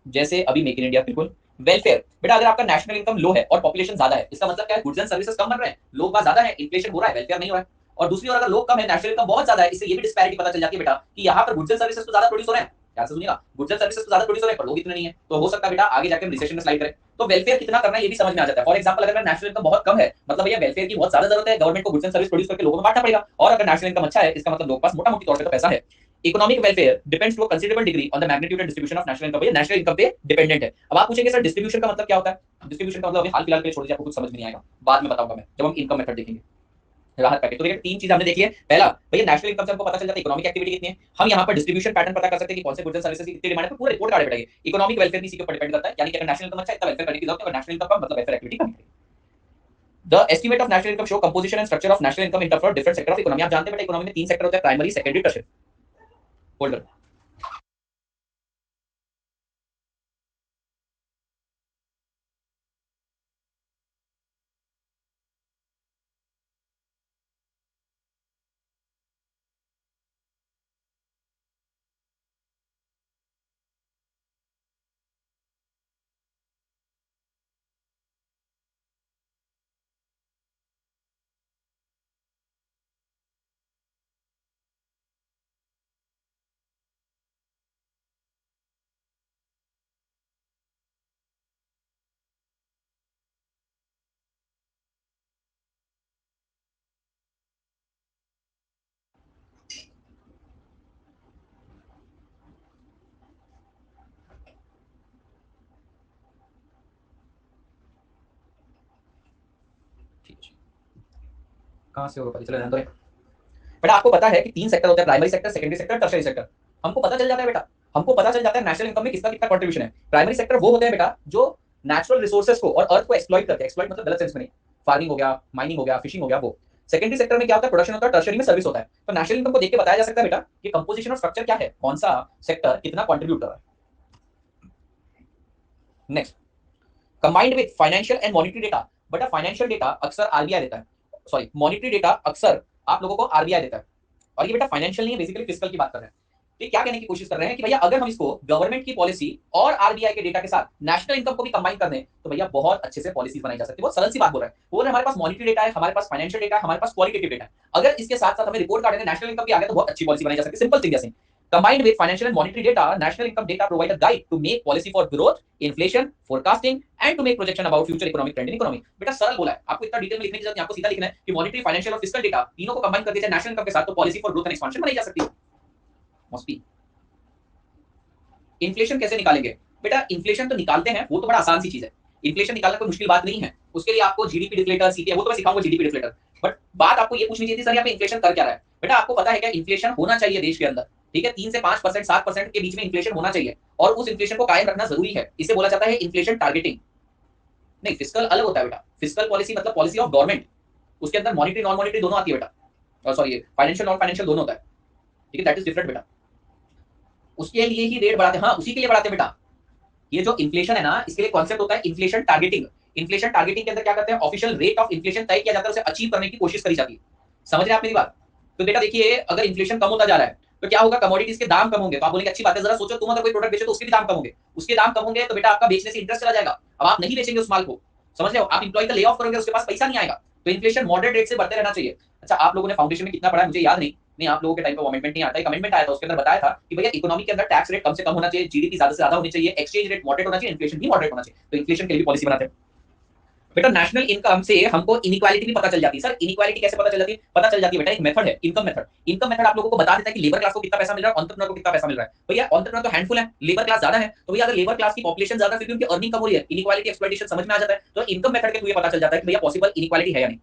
जैसे अभी मेक इन इंडिया, बिल्कुल। वेलफेयर, बेटा अगर आपका नेशनल इनकम लो है और पॉपुलेशन ज्यादा है, इसका मतलब क्या है, गुड्स एंड सर्विसेज कम बन रहे हैं, लोग बात ज्यादा है, इन्फ्लेशन हो रहा है, वेलफेयर नहीं हो रहा है। और दूसरी ओर अगर लोग कम है, नेशनल इनकम बहुत ज्यादा है, इससे ये भी डिस्पैरिटी पता चल जाती है बेटा कि यहाँ पर गुड्स एंड सर्विसेज तो ज्यादा प्रोड्यूस हो रहे हैं, क्या सुनिएगा, गुड्स एंड सर्विसेज तो ज्यादा प्रोड्यूस हो रहे हैं पर लोग इतने नहीं है, तो हो सकता है बेटा आगे जाके हम रिसेशन में स्लाइड करें। तो वेलफेयर कितना करना है ये भी समझ में आ जाता है। फॉर एग्जांपल अगर नेशनल इनकम बहुत कम है, मतलब भैया वेलफेयर की बहुत ज्यादा जरूरत है, गवर्नमेंट को गुड्स एंड सर्विस प्रोड्यूस करके लोगों में बांटना पड़ेगा। और अगर नेशनल इनकम अच्छा है, इसका मतलब लोगों के पास मोटा मोटी तौर पे तो पैसा है। Economic welfare depends to a considerable degree on the magnitude and distribution of national income. भैया नेशनल इनकम पे डिपेंडेंट है। अब आप पूछेंगे सर डिस्ट्रीब्यूशन का मतलब क्या होता है? डिस्ट्रीब्यूशन का मतलब अभी हाल फिलहाल के लिए छोड़ दीजिए, आपको कुछ समझ में नहीं आएगा, बाद में बताऊंगा मैं जब हम इनकम मेथड देखेंगे, राहत पैकेज। तो देखिए तीन चीज हमने देखी है। पहला भैया नेशनल इनकम से हमको पता चल जाता है इकोनॉमिक एक्टिविटी कितनी है। हम यहाँ पर डिस्ट्रीब्यूशन पैटर्न पता कर सकते हैं कि कौन से गुड्स एंड सर्विसेज की कितनी डिमांड है, पूरा रिपोर्ट कार्ड बैठेगा। इकोनॉमिक वेलफेयर भी इसी के ऊपर डिपेंड करता है, यानी कि अगर नेशनल इनकम अच्छा है तब वेलफेयर करने की जरूरत है, अगर नेशनल इनकम कम मतलब वेलफेयर एक्टिविटी कम है। The estimate of national income show composition and structure of national income in terms of different sector of economy। आप जानते हैं बेटा इकोनॉमी में तीन सेक्टर होते हैं, प्राइमरी, सेकेंडरी, टर्शियरी। होल्डर कहां से होगा पता चला जाए। बेटा आपको पता है कि तीन सेक्टर होते हैं, primary sector, secondary sector, tertiary sector. हमको पता चल जाता है बेटा, हमको पता चल जाता है नेशनल इनकम में किसका कितना कंट्रीब्यूशन है। प्राइमरी सेक्टर वो होते हैं बेटा जो नेचुरल रिसोर्सेज को और अर्थ को एक्सप्लॉइट करते हैं। एक्सप्लॉइट मतलब गलत सेंस में नहीं, फार्मिंग हो गया, माइनिंग हो गया, फिशिंग हो गया वो। सेकेंडरी सेक्टर में क्या होता है, प्रोडक्शन होता है। टर्शियरी में सर्विस होता है। तो नेशनल इनकम को देख के बताया जा सकता है बेटा कि कंपोजिशन और स्ट्रक्चर क्या है, कौन सा सेक्टर कितना कंट्रीब्यूट कर रहा है। Next, combined with financial and monetary data. बेटा फाइनेंशियल डेटा अक्सर आरबीआई देता है, सॉरी मॉनिटरी डेटा अक्सर आप लोगों को आरबीआई देता है। और ये बेटा फाइनेंशियल नहीं है, बेसिकली फिस्कल की बात कर रहे हैं। तो क्या कहने की कोशिश कर रहे हैं कि भैया अगर हम इसको गवर्नमेंट की पॉलिसी और आरबीआई के डेटा के साथ नेशनल इनकम को भी कंबाइन कर दें तो भैया बहुत अच्छे से पॉलिसीज बनाई जा सकती है। बहुत सरल सी बात बोल रहे हैं, बोल रहे हैं हमारे पास मॉनिटरी डेटा है, हमारे पास फाइनेंशियल डेटा है, हमारे पास क्वालिटेटिव डेटा है। अगर इसके साथ साथ हमें रिपोर्ट कार्ड नेशनल इनकम भी आ गया तो बहुत अच्छी पॉलिसी बनाई जा सकती है। Simple thing. Combined with financial and monetary data, national income data provide a guide to make policy for growth, inflation, forecasting, and to make projection about future economic trend in economy। बेटा सरल बोला है, आपको इतना detail में लिखने की जरूरत नहीं, आपको सीधा लिखना है कि मॉनिटरी, फाइनेंशियल और फिस्कल डेटा तीनों को कंबाइन कर दिया जाए नेशनल इनकम के साथ तो policy for growth and expansion बनाई जा सकती है। Must be. इन्फ्लेशन कैसे निकालेंगे? बेटा इन्फ्लेशन तो निकालते हैं, वो तो बड़ा आसान सी चीज है। इन्फ्लेशन निकालना कोई मुश्किल बात नहीं है। उसके लिए आपको जीडीपी डिफ्लेटर सीखिए, वो तो मैं सिखाऊंगा जीडीपी डिफ्लेटर। बट बात आपको ये पूछनी चाहिए थी सर यहाँ पे इन्फ्लेशन कर क्या रहा है। बेटा आपको पता है क्या इन्फ्लेशन होना चाहिए देश के अंदर, ठीक है, 3 से 5%, 7% के बीच में इन्फ्लेशन होना चाहिए और उस इन्फ्लेशन को कायम रखना जरूरी है। इसे बोला जाता है इन्फ्लेशन टारगेटिंग। नहीं, फिस्कल अलग होता है बेटा। फिस्कल पॉलिसी मतलब पॉलिसी ऑफ गवर्नमेंट, उसके अंदर मॉनिटरी नॉन मॉनिटरी दोनों आती है बेटा, सॉरी फाइनेंशियल नॉन फाइनेंशियल दोनों होता है, ठीक है, दैट इज डिफरेंट बेटा। उसके लिए ही रेट बढ़ाते हैं, हाँ उसी के लिए बढ़ाते हैं बेटा। ये जो इन्फ्लेशन है ना, इसके लिए कॉन्सेप्ट होता है इन्फ्लेशन टारगेटिंग। इन्फ्लेशन टारगेटिंग के अंदर क्या करते हैं, ऑफिशियल रेट ऑफ इन्फ्लेशन तय किया जाता है, उसे अचीव करने की कोशिश करी जाती है। समझ रहे हैं आप मेरी बात? तो बेटा देखिए अगर इन्फ्लेशन कम होता जा रहा है तो क्या होगा, कमोडिटीज के दाम कम होंगे। तो आप बोलेंगे अच्छी बात है, जरा सोचो तुम अगर कोई प्रोडक्ट बेचो तो उसके भी दाम कम होंगे, उसके दाम कम होंगे तो बेटा आपका बेचने से इंटरेस्ट चला जाएगा, अब आप नहीं बेचेंगे उस माल को। समझ रहे हो, आप इंप्लॉय का ले ऑफ करोगे, उसके पास पैसा नहीं आएगा। तो इन्फ्लेशन मॉडरेट रेट से बढ़ते रहना चाहिए। अच्छा आप लोगों ने फाउंडेशन में कितना पढ़ा है मुझे याद नहीं, नहीं आप लोगों के टाइम पे अमेंडमेंट नहीं आता है, कमेंटमेंट आया था उसके अंदर बताया था कि भैया इकोनॉमी के अंदर टैक्स रेट कम से कम होना चाहिए, जीडीपी ज्यादा से ज्यादा होनी चाहिए, एक्सचेंज रेट मॉडरेट होना चाहिए, इन्फ्लेशन भी मॉडरेट होना चाहिए। तो इन्फ्लेशन के लिए भी पॉलिसी बनाते हैं। बेटा नेशनल इनकम से हमको इनइक्वालिटी भी पता चल जाती है। सर इनइक्वालिटी कैसे पता चल जाती है? पता चल जाती है बेटा, एक मेथड है इनकम मेथड। इनकम मेथड आप लोगों को बता देता है कि लेबर क्लास को कितना पैसा मिल रहा है, एंटरप्रेन्योर को कितना पैसा मिल रहा है। भैया एंटरप्रेन्योर तो हैंडफुल है, लेबर क्लास ज्यादा है, तो भैया अगर लेबर क्लास की पॉपुलेशन ज्यादा है क्योंकि उनकी अर्निंग कम हो रही है, इनइक्वालिटी एक्सप्लॉइटेशन समझ में आ जाता है। तो इनकम मेथड के थ्रू ये पता चल जाता है कि भैया पॉसिबल इनइक्वालिटी है या नहीं।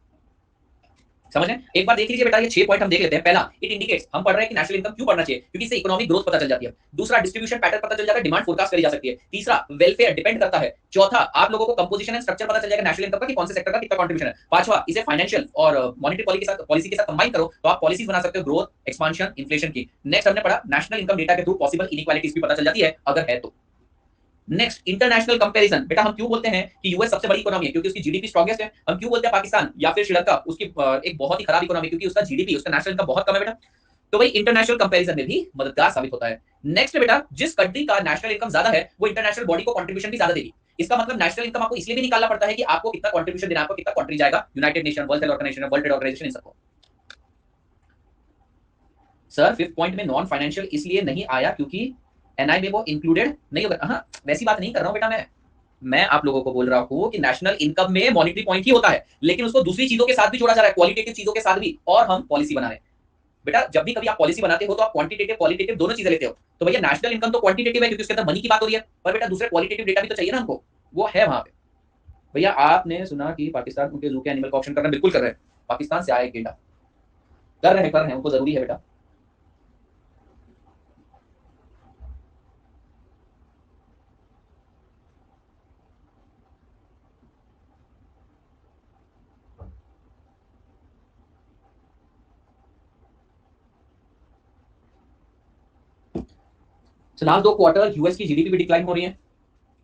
समझ रहे हैं? एक बार देख लीजिए बेटा, ये 6 पॉइंट हम देख लेते हैं। पहला, इट इंडिकेट्स, हम पढ़ रहे हैं कि नेशनल इनकम क्यों पढ़ना चाहिए, क्योंकि इससे इकोनॉमिक ग्रोथ पता चल जाती है। दूसरा, डिस्ट्रीब्यूशन पैटर्न पता चल जाता है, डिमांड फोरकास्ट करी जा सकती है। तीसरा, वेलफेयर डिपेंड करता है। चौथा, आप लोगों को कंपोजिशन एंड स्ट्रक्चर पता चल जाएगा नेशनल इनकम का कि कौन से सेक्टर का कितना कंट्रीब्यूशन है। पांचवा, इसे फाइनेंशियल और मॉनेटरी पॉलिसी के साथ कंबाइन करो तो आप पॉलिसीज बना सकते हो ग्रोथ, एक्सपांशन, इन्फ्लेशन की। नेक्स्ट हमने पढ़ा नेशनल इनकम डेटा के थ्रू पॉसिबल इनइक्वालिटीज भी पता चल जाती है अगर है तो। Next, international comparison. बेटा हम क्यों बोलते हैं कि यूएस सबसे बड़ी इकोनॉमी है, क्योंकि उसकी जीडीपी स्ट्रॉन्गेस्ट है। हम क्यों बोलते हैं पाकिस्तान या फिर श्रीलंका उसकी एक बहुत ही खराब इकोनॉमी, क्योंकि उसका जीडीपी, उसका नेशनल इनकम बहुत कम है बेटा। तो भाई इंटरनेशनल कंपैरिजन में भी मददगार साबित होता है। नेक्स्ट बेटा, जिस कंट्री का नेशनल इनकम ज्यादा है वो इंटरनेशनल बॉडी को कंट्रीब्यूशन भी ज्यादा देगी। इसका मतलब नेशनल इनकम आपको इसलिए भी निकालना पड़ता है कि आपको कितना कंट्रीब्यूशन देना है, आपको कितना कंट्री जाएगा, United Nation, World Health Organization, World Trade Organization, इन सबको। सर 5th पॉइंट में नॉन फाइनेंशियल इसलिए नहीं आया क्योंकि एनआई में वो इंक्लूडेड नहीं होगा। हाँ, वैसी बात नहीं कर रहा हूँ बेटा, मैं आप लोगों को बोल रहा हूँ कि नेशनल इनकम में मॉनिटरी पॉइंट ही होता है, लेकिन उसको दूसरी चीजों के साथ भी जोड़ा जा रहा है, क्वालिटेटिव चीजों के साथ भी, और हम पॉलिसी बना रहे हैं। बेटा जब भी कभी आप पॉलिसी बनाते हो तो आप क्वांटिटेटिव क्वालिटेटिव दोनों चीजें लेते हो। तो भैया नेशनल इनकम तो क्वांटिटेटिव है क्योंकि उसके अंदर मनी की बात हो रही है, पर बेटा दूसरे क्वालिटेटिव डेटा भी तो चाहिए ना हमको, वो है वहां पे। भैया आपने सुना कि पाकिस्तान उनके जू के एनिमल का ऑप्शन कर रहे हैं, बिल्कुल कर रहे हैं, पाकिस्तान से आए गेंडा कर रहे हैं, उनको जरूरी है बेटा। लास्ट 2 क्वार्टर यूएस की जीडीपी भी डिक्लाइन हो रही है।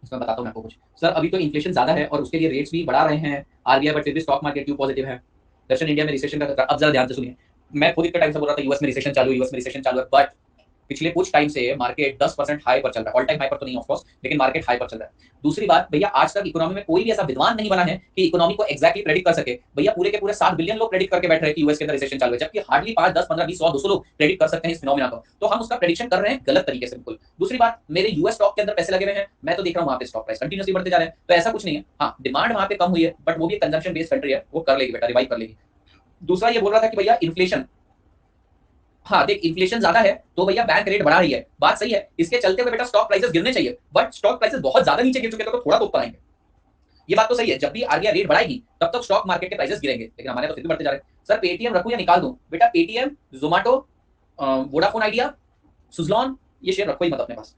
इसमें बताता हूँ मैं आपको कुछ। सर अभी तो इन्फ्लेशन ज्यादा है और उसके लिए रेट्स भी बढ़ा रहे हैं आरबीआई, बट फिर भी स्टॉक मार्केट क्यों पॉजिटिव है? दर्शन इंडिया में रिसेशन का खतरा। अब जरा ध्यान से सुनिए, मैं खुद इतना टाइम से बोल रहा था यूएस में रिसेशन चालू है, यूएस में रिसेशन चालू है, बट पिछले कुछ टाइम से मार्केट 10% हाई पर चल रहा है। ऑल टाइम हाई पर तो नहीं ऑफ कोर्स, लेकिन मार्केट हाई पर चल रहा है। दूसरी बात भैया, आज तक इकोनॉमी में कोई भी ऐसा विद्वान नहीं बना है कि इकोनॉमी को एक्जैक्टली प्रेडिक्ट कर सके। भैया पूरे के पूरे 7 बिलियन लोग प्रेडिक्ट करके बैठ रहे हैं कि यूएस के अंदर रिसेशन चालू है, जबकि हार्डली 5, 10, 15, 20, 100, 200 लोग प्रेडिक्ट कर सकते हैं इस फिनोमेना को। तो हम उसका प्रेडिक्शन कर रहे हैं गलत तरीके से बिल्कुल। दूसरी बात, मेरे यूएस स्टॉक के अंदर पैसे लगे हुए हैं, मैं तो देख रहा हूँ वहां पे स्टॉक प्राइस कंटिन्यूसली बढ़ते जा रहे हैं, तो ऐसा कुछ नहीं है। हाँ, डिमांड वहां पे कम हुई है, बट वो भी कंजम्पशन बेस्ड कंट्री है, वो कर लेगी बेटा, रिवाइव कर लेगी। दूसरा ये बोल रहा था कि भैया इन्फ्लेशन, हाँ देख इन्फ्लेशन ज्यादा है तो भैया बैंक रेट बढ़ा रही है, बात सही है। इसके चलते हुए बेटा स्टॉक प्राइसेस गिरने चाहिए, बट स्टॉक प्राइसेस बहुत ज्यादा नीचे गिर चुके हैं तो थोड़ा तो ऊपर आएंगे, ये बात तो सही है। जब भी आरबीआई रेट बढ़ाएगी तब तक स्टॉक मार्केट के प्राइसेस गिरेंगे, लेकिन हमारे तो फिर भी बढ़ते जा रहे हैं। सर पेटीएम रखूं या निकाल दूं? बेटा Paytm, Zomato, Vodafone idea, Suzlon, ये शेयर रखो ही मत अपने पास,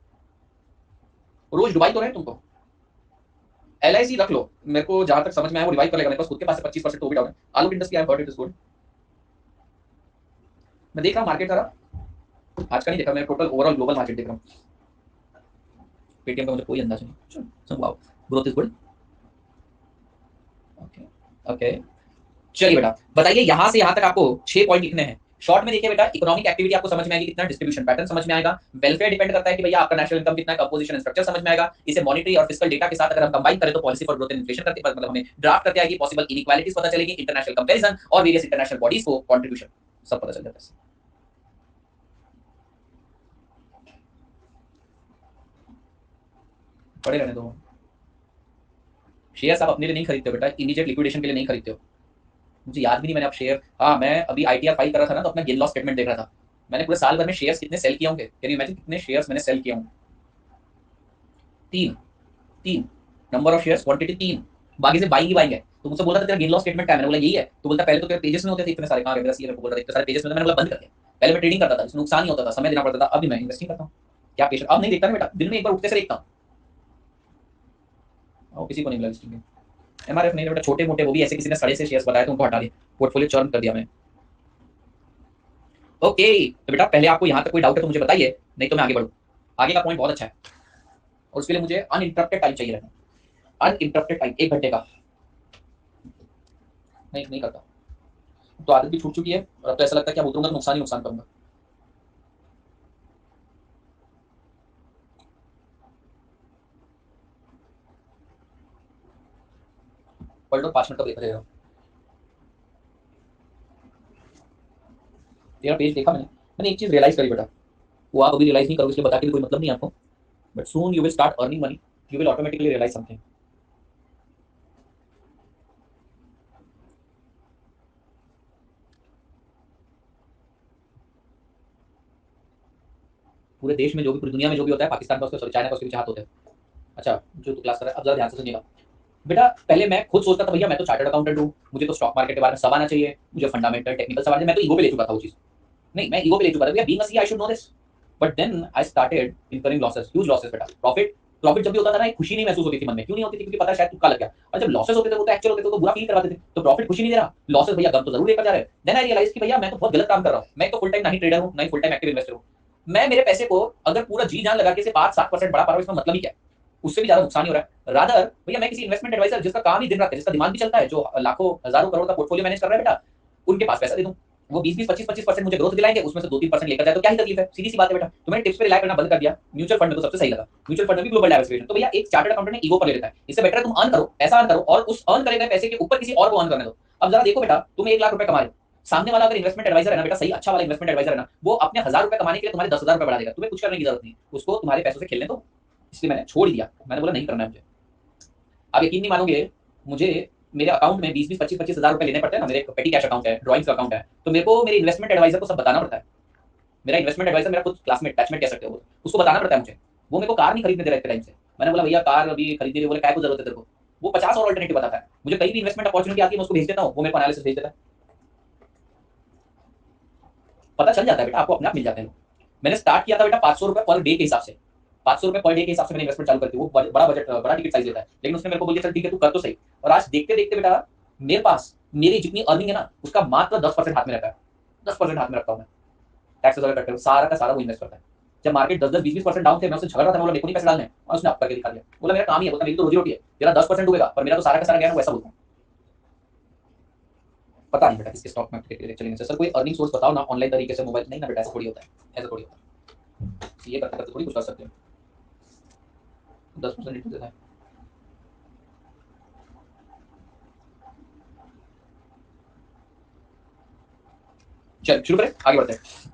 रोज डुबाई तो रहे तुमको। एलआईसी रख लो, मेरे को जहां तक समझ में आया वो रिवाइव कर लेगा, मेरे पास खुद के पास 25% तो भी डाउन है। आलू industry I heard it is good, मैं देख रहा हूं मार्केट जरा, आज का नहीं देखा मैं, टोटल ओवरऑल ग्लोबल मार्केट देख रहा हूं। पेटीएम का मुझे कोई अंदाजा नहीं, so wow growth is good. Okay okay, चलिए बेटा बताइए, यहां से यहां तक आपको 6 पॉइंट लिखने हैं। शॉर्ट में देखिए बेटा, इकोनॉमिक एक्टिविटी आपको समझ में आएगी, कितना डिस्ट्रीब्यूशन पैटर्न समझ में आएगा, वेलफेयर डिपेंड करता है कि भैया आपका नेशनल इनकम कितना है, कंपोजिशन एंड स्ट्रक्चर समझ में आएगा। इसे मॉनिटरी और फिस्कल डेटा के साथ अगर हम कंबाइन करें तो policy for growth and inflation करते मतलब हमें ड्राफ्ट करते आएगी, पॉसिबल इनइक्वालिटीज पता चलेगी, इंटरनेशनल कंपैरिजन और वेरियस इंटरनेशनल बॉडीज को कंट्रीब्यूशन सब पता चल जाता है। पड़े रहने दो, शेयर्स आप अपने लिए नहीं खरीदते हो बेटा, इमीडिएट लिक्विडेशन के लिए नहीं खरीदते हो। मुझे याद भी नहीं मैंने अब शेयर, हाँ मैं अभी आईटीआर फाइल कर रहा था ना तो अपना गेन लॉस स्टेटमेंट देख रहा था, मैंने पूरे साल भर में शेयर्स कितने सेल किए होंगे, कैन यू इमेजिन कितने शेयर्स मैंने सेल किए होंगे? 3, 3 नंबर ऑफ शेयर्स, क्वांटिटी 3, बाकी से बाइंग ही बाइंग है। तो मुझसे बोल रहा था तेरा गेन लॉस स्टेटमेंट क्या है, मैंने बोला यही है। तो बोलता पहले तो तेरे पेजेस में होते थे इतने सारे, कहां गए मेरा सीए, मेरे को बोल रहा था इतने सारे पेजेस में, मैंने बोला बंद कर दिया। पहले मैं ट्रेडिंग करता था, इसमें नुकसान ही होता था, समय देना पड़ता था, अभी मैं इन्वेस्टिंग करता हूँ। क्या पेशेंट, अब नहीं देखता ना बेटा, दिन में एक बार उठते से देखता हूँ, किसी को नहीं मिला लिस्टिंग में। एमआरएफ नहीं बेटा, छोटे मोटे, वो भी ऐसे किसी ने साढ़े से शेयर्स बताए तो उनको हटा दिया, पोर्टफोलियो चर्न कर दिया मैं। ओके तो बेटा पहले आपको यहां तक कोई डाउट है तो मुझे बताइए, नहीं तो मैं आगे बढ़ूं। आगे का पॉइंट बहुत अच्छा है और उसके लिए मुझे अनइंटरप्टेड टाइम चाहिए रहता, अनइंटरप्टेड टाइम 1 घंटे का। नहीं करता तो आदत भी छूट चुकी है और अब तो ऐसा लगता है कि अब उतरूंगा तो नुकसान ही नुकसान करूंगा। पढ़ लो, 5 मिनट का ब्रेक रहेगा। तेरा पेज देखा मैंने एक चीज रियलाइज करी बेटा, वो आप अभी रियलाइज नहीं करोगे, इसलिए बता के भी कोई मतलब नहीं आपको, but soon you will start earning money, you will automatically realise something. पूरे देश में जो भी, पूरी दुनिया में जो भी होता है, पाकिस्तान का उसके, सॉरी चाइना का उसके पीछे हाथ होते हैं। अच्छा जो तू क्लास कर रहा है, अब जरा ध्यान से सुनिएगा बेटा। पहले मैं खुद सोचता था भैया मैं तो चार्टर्ड अकाउंटेंट हूँ, मुझे तो स्टॉक मार्केट के बारे में सब आना चाहिए, मुझे फंडामेंटल टेक्निकल सब आना चाहिए, मैं तो ईगो पे ले चुका था वो चीज। नहीं मैं ईगो पे ले चुका था भैया, being a CA I should know this, but then I started incurring losses, huge losses बेटा। प्रॉफिट प्रॉफिट जब भी होता था ना, एक खुशी नहीं महसूस होती थी मन में, क्यों नहीं होती थी? क्योंकि पता शायद तुक्का लग गया। और जब लॉसेस होते थे वो तो एक्चुअल होते थे तो बुरा फील करवाते थे, तो प्रॉफिट खुशी नहीं दे रहा, लॉसेस भैया गम तो जरूर लेकर जा रहे हैं। देन आई रियलाइज कि भैया मैं तो बहुत गलत काम कर रहा हूँ, मैं तो फुल टाइम नहीं ट्रेडर हूँ, नहीं फुल टाइम एक्टिव इन्वेस्टर हूँ। मैं मेरे पैसे को अगर पूरा जी जान लगा के इसे 5-7% बढ़ा पा रहा हूँ, इसका मतलब ही क्या है? उससे भी ज्यादा नुकसान ही हो रहा है। रादर भैया मैं किसी इन्वेस्टमेंट एडवाइजर जिसका काम ही दिन रात है, जिसका दिमाग भी चलता है, जो लाखों हजारों करोड़ का पोर्टफोलियो मैनेज कर रहा है बेटा, उनके पास पैसा दे दूं, वो 20-20, 25-25% मुझे ग्रोथ दिलाएंगे, उसमें से 2-3% लेकर जाए तो क्या ही तकलीफ है? सीधी सी बात है बेटा। तो मैंने टिप्स पे रिलाई करना बंद कर दिया, म्यूचुअल फंड में तो सबसे सही लगा, म्यूचुअल फंड में भी ग्लोबल डाइवर्सिफिकेशन। तो भैया एक चार्टर्ड अकाउंटेंट ने ईगो पर ले लेता है, इससे बेटर तुम अर्न करो, ऐसा अर्न करो और उस अर्न करे गए पैसे के ऊपर किसी और को अर्न करने दो। अब जरा देखो बेटा, तुम 1 लाख रुपए कमा रहे हो, सामने वाला अगर इन्वेस्टमेंट एडवाइजर है ना बेटा, सही अच्छा वाला इन्वेस्टमेंट एडवाइजर है ना, वो अपने 1000 रुपए कमाने के लिए तुम्हारे 10,000 रुपए बढ़ा देगा, तुम्हें कुछ करने की जरूरत नहीं, उसको तुम्हारे पैसों से खेलने दो। इसलिए मैंने छोड़ दिया, मैंने बोला नहीं करना है मुझे। आप यकीन नहीं मानोगे, मुझे मेरे अकाउंट में 20-20, 25-25 हजार रुपए लेने पड़ते हैं ना, मेरे पेटी कैश अकाउंट है, ड्राइंग्स का अकाउंट है, तो मेरे को मेरे इन्वेस्टमेंट एडवाइजर को सब बताना पड़ता है। मेरा इन्वेस्टमेंट एडवाइजर मेरा खुद क्लासमेट बैचमेट कह सकते हो, उसको बताना पड़ता है मुझे। वो मेरे को कार नहीं खरीदने दे रहा इतने टाइम से। मैंने बोला भैया कार अभी खरीदने, बोले काय को जरूरत है तेरे को। वो 50 और अल्टरनेटिव बताता है मुझे, कहीं भी इन्वेस्टमेंट अपॉर्चुनिटी आती है मैं उसको भेज देता हूँ, वो मेरे को एनालिसिस भेज देता है। पता चल जाता है बेटा, आपको अपने आप मिल जाते हैं। मैंने स्टार्ट किया था बेटा 500 रुपए पर डे के हिसाब से, 500 रुपए पर डे के हिसाब से मैंने इन्वेस्टमेंट चालू करती, वो बड़ा बजट बड़ा टिकट साइज लेता है, लेकिन उसने मेरे को बोल दिया चल ठीक है तू कर तो सही। और आज देखते देखते बेटा मेरे पास मेरी जितनी अर्निंग है ना उसका मात्र 10% हाथ में रहता है, 10% हाथ में रखता हूँ मैं, टैक्सेस वगैरह कटते हुए सारा का सारा वो इन्वेस्ट करता है। जब मार्केट 10-10, 20-20% डाउन थे, मैं उससे झगड़ रहा था, बोला मेरे को नहीं पैसे डालने हैं, और उसने अप करके दिखा दिया, बोला मेरा काम ही है, बोला मेरी तो रोजी रोटी है, तेरा 10% डूबेगा पर मेरा तो सारा का सारा गया है, वैसा बोलता हूँ। पता नहीं बेटा किसके स्टॉक मार्केट चलेंगे सर, कोई अर्निंग सोर्स बताओ ना ऑनलाइन तरीके से, मोबाइल नहीं ना बेटा, ऐसा थोड़ी होता है, ऐसा थोड़ी होता है, ये करते करते थोड़ी कुछ कर सकते हो। 10% रिटर्न देता है। चल शुरू करें, आगे बढ़ते हैं।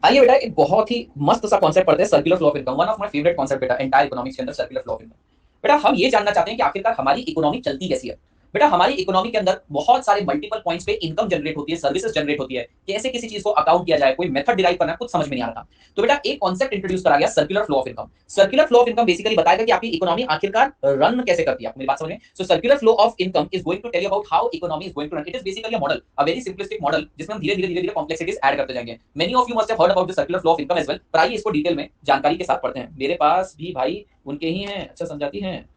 आइए बेटा एक बहुत ही मस्त सा कॉन्सेप्ट पढ़ते हैं, circular flow of income, one of my favourite concept बेटा एंटायर इकोनॉमिक्स के अंदर, सर्कुलर फ्लो ऑफ इनकम। बेटा हम ये जानना चाहते हैं कि आखिरकार हमारी इकोनॉमी चलती कैसी है। बेटा हमारी इकोनॉमी के अंदर बहुत सारे मल्टीपल पॉइंट्स पे इनकम जनरेट होती है, सर्विसेज जनरेट होती है, कैसे किसी चीज को अकाउंट किया जाए, कोई मेथड डिराइव करना कुछ समझ में नहीं आ रहा था। तो बेटा एक कॉन्सेप्ट इंट्रोड्यूस करा गया, circular flow of income. Circular flow of income basically बताएगा कि आपकी इकोनॉमी आखिरकार रन कैसे करती है, आप मेरी बात समझ रहे हैं। So circular flow of income is going to tell you about how economy is going to run. It is basically a model, a very simplistic model, जिसमें हम धीरे धीरे धीरे धीरे कॉम्प्लेक्सिटीज ऐड करते जाएंगे। Many of you must have heard about the circular flow of income as well, पर आइए इसको डिटेल में जानकारी के साथ पढ़ते हैं। मेरे पास भी भाई उनके ही हैं, अच्छा समझाती हैं,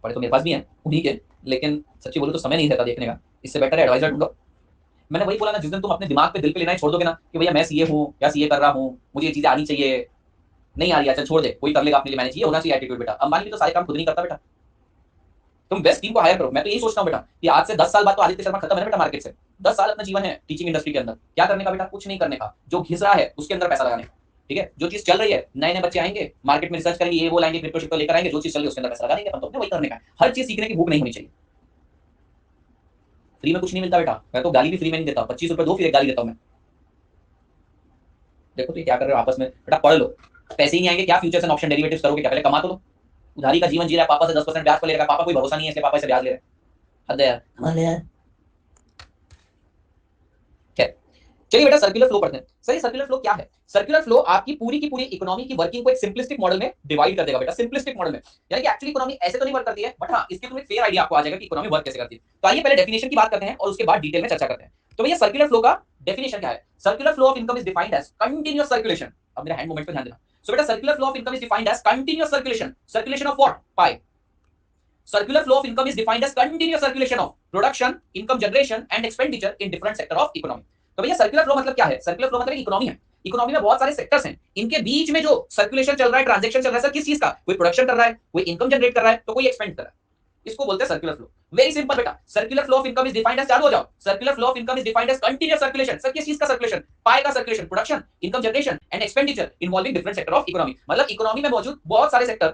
पढ़े तो मेरे पास भी हैं उन्हीं के, लेकिन सच्ची बोलूं तो समय नहीं रहता देखने का, इससे बेटर है एडवाइजर ढूंढो। मैंने वही बोला ना, जिस दिन तुम अपने दिमाग पे दिल पे लेना ही छोड़ दोगे ना कि भैया मैं सीए हूँ या सीए कर रहा हूँ, मुझे ये चीजें आनी चाहिए, नहीं आ रही है चल छोड़ दे, कोई कर लेगा अपने लिए मैनेज, ये होना चाहिए एटीट्यूड बेटा। अंबानी भी तो सारे काम खुद नहीं करता बेटा, तुम बेस्ट टीम को हायर करो। मैं तो यही सोचता हूँ बेटा कि आज से 10 साल बाद तो आदित्य शर्मा खत्म है बेटा मार्केट से, 10 साल अपना जीवन है टीचिंग इंडस्ट्री के अंदर, क्या करने का बेटा, कुछ नहीं करने का, जो घिस रहा है उसके अंदर पैसा लगाने का। ठीक है, जो चीज चल रही है, नए नए बच्चे आएंगे मार्केट में रिसर्च करेंगे, ये वो लाएंगे, क्रिप्टो शिप्टो लेकर आएंगे, जो चीज चल रही है उसके अंदर पैसा लगा देंगे, अपन तो वही करने का है। हर चीज सीखने की भूख नहीं होनी चाहिए। फ्री में कुछ नहीं मिलता बेटा, मैं तो गाली भी फ्री में नहीं देता, 25 रुपए दो फिर एक गाली देता हूँ मैं। देखो तो ये क्या कर रहे हो आपस में, बेटा पढ़ लो, पैसे ही नहीं आएंगे क्या फ्यूचर्स एंड ऑप्शन डेरिवेटिव्स करोगे क्या, पहले कमा तो लो। उधारी का जीवन जी रहा है, पापा से 10% ब्याज पर ले रहा है, पापा कोई भरोसा नहीं है इसलिए पापा से ब्याज ले रहे हैं, हद है यार, कमा ले यार। चलिए बेटा सर्कुलर फ्लो पढ़ते हैं। सही सर्कुलर फ्लो क्या है? सर्कुलर फ्लो आपकी पूरी की पूरी इकोनॉमी की वर्किंग को एक सिंपलिस्टिक मॉडल में डिवाइड कर देगा बेटा, सिंपलिस्टिक मॉडल में, यानी कि एक्चुअली इकोनॉमी ऐसे तो नहीं वर्क करती है, बट हाँ इसके थ्रू एक फेयर आइडिया आपको आ जाएगा कि इकोनॉमी वर्क कैसे करती है। तो आइए पहले डेफिनेशन की बात करते हैं और उसके बाद डिटेल में चर्चा करते हैं। तो भैया सर्कुलर फ्लो का डेफिनेशन क्या है? Circular flow of income is defined as continuous circulation. अब मेरा हैंड मूवमेंट पे ध्यान देना। सो बेटा circular flow of income is defined as continuous circulation, circulation of what? PIE. Circular flow of income is defined as continuous circulation of production, income generation and expenditure in different sector of economy। तो भैया circular flow मतलब क्या है? Circular flow मतलब economy है, economy में बहुत सारे सेक्टर्स हैं, इनके बीच में जो सर्कुलेशन चल रहा है, ट्रांजैक्शन चल रहा है सर, किस चीज का? कोई प्रोडक्शन कर रहा है, कोई इनकम जनरेट कर रहा है, तो कोई एक्सपेंड कर रहा है, इसको बोलते हैं सर्कुलर फ्लो। वेरी सिंपल बेटा, circular flow of income is defined as, चालू हो जाओ, circular flow of income is defined as continuous circulation. Sir किस चीज का सर्कुलेशन? पाई का circulation, production, income generation and expenditure involving different sector of economy. मतलब economy में मौजूद बहुत सारे सेक्टर,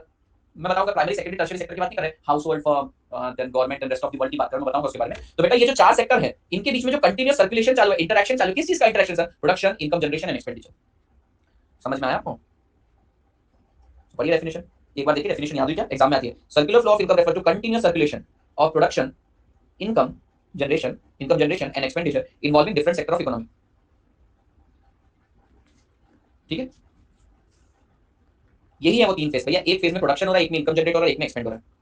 मैं बताऊंगा प्राइमरी सेकेंडरी टर्शियरी सेक्टर की बात नहीं कर रहे, household firm, then government and rest of the world की बात करूं, मैं बताऊंगा उसके बारे में। तो बेटा ये जो चार सेक्टर है, इनके बीच में जो कंटीन्यूअस सर्कुलेशन चालू है, इंटरैक्शन चालू है, किस चीज का interaction sir? Production, income generation and expenditure. समझ में आया आपको? पढ़िए डेफिनेशन एक बार, देखिए डेफिनेशन याद हुई क्या, एग्जाम में आती है। Circular flow of income refer to continuous circulation of production, income generation and expenditure involving different sector of economy. ठीक है, यही है वो तीन फेज भैया, एक फेज में प्रोडक्शन हो रहा है, एक में इनकम जनरेट हो रहा है, एक में एक्सपेंड हो रहा है।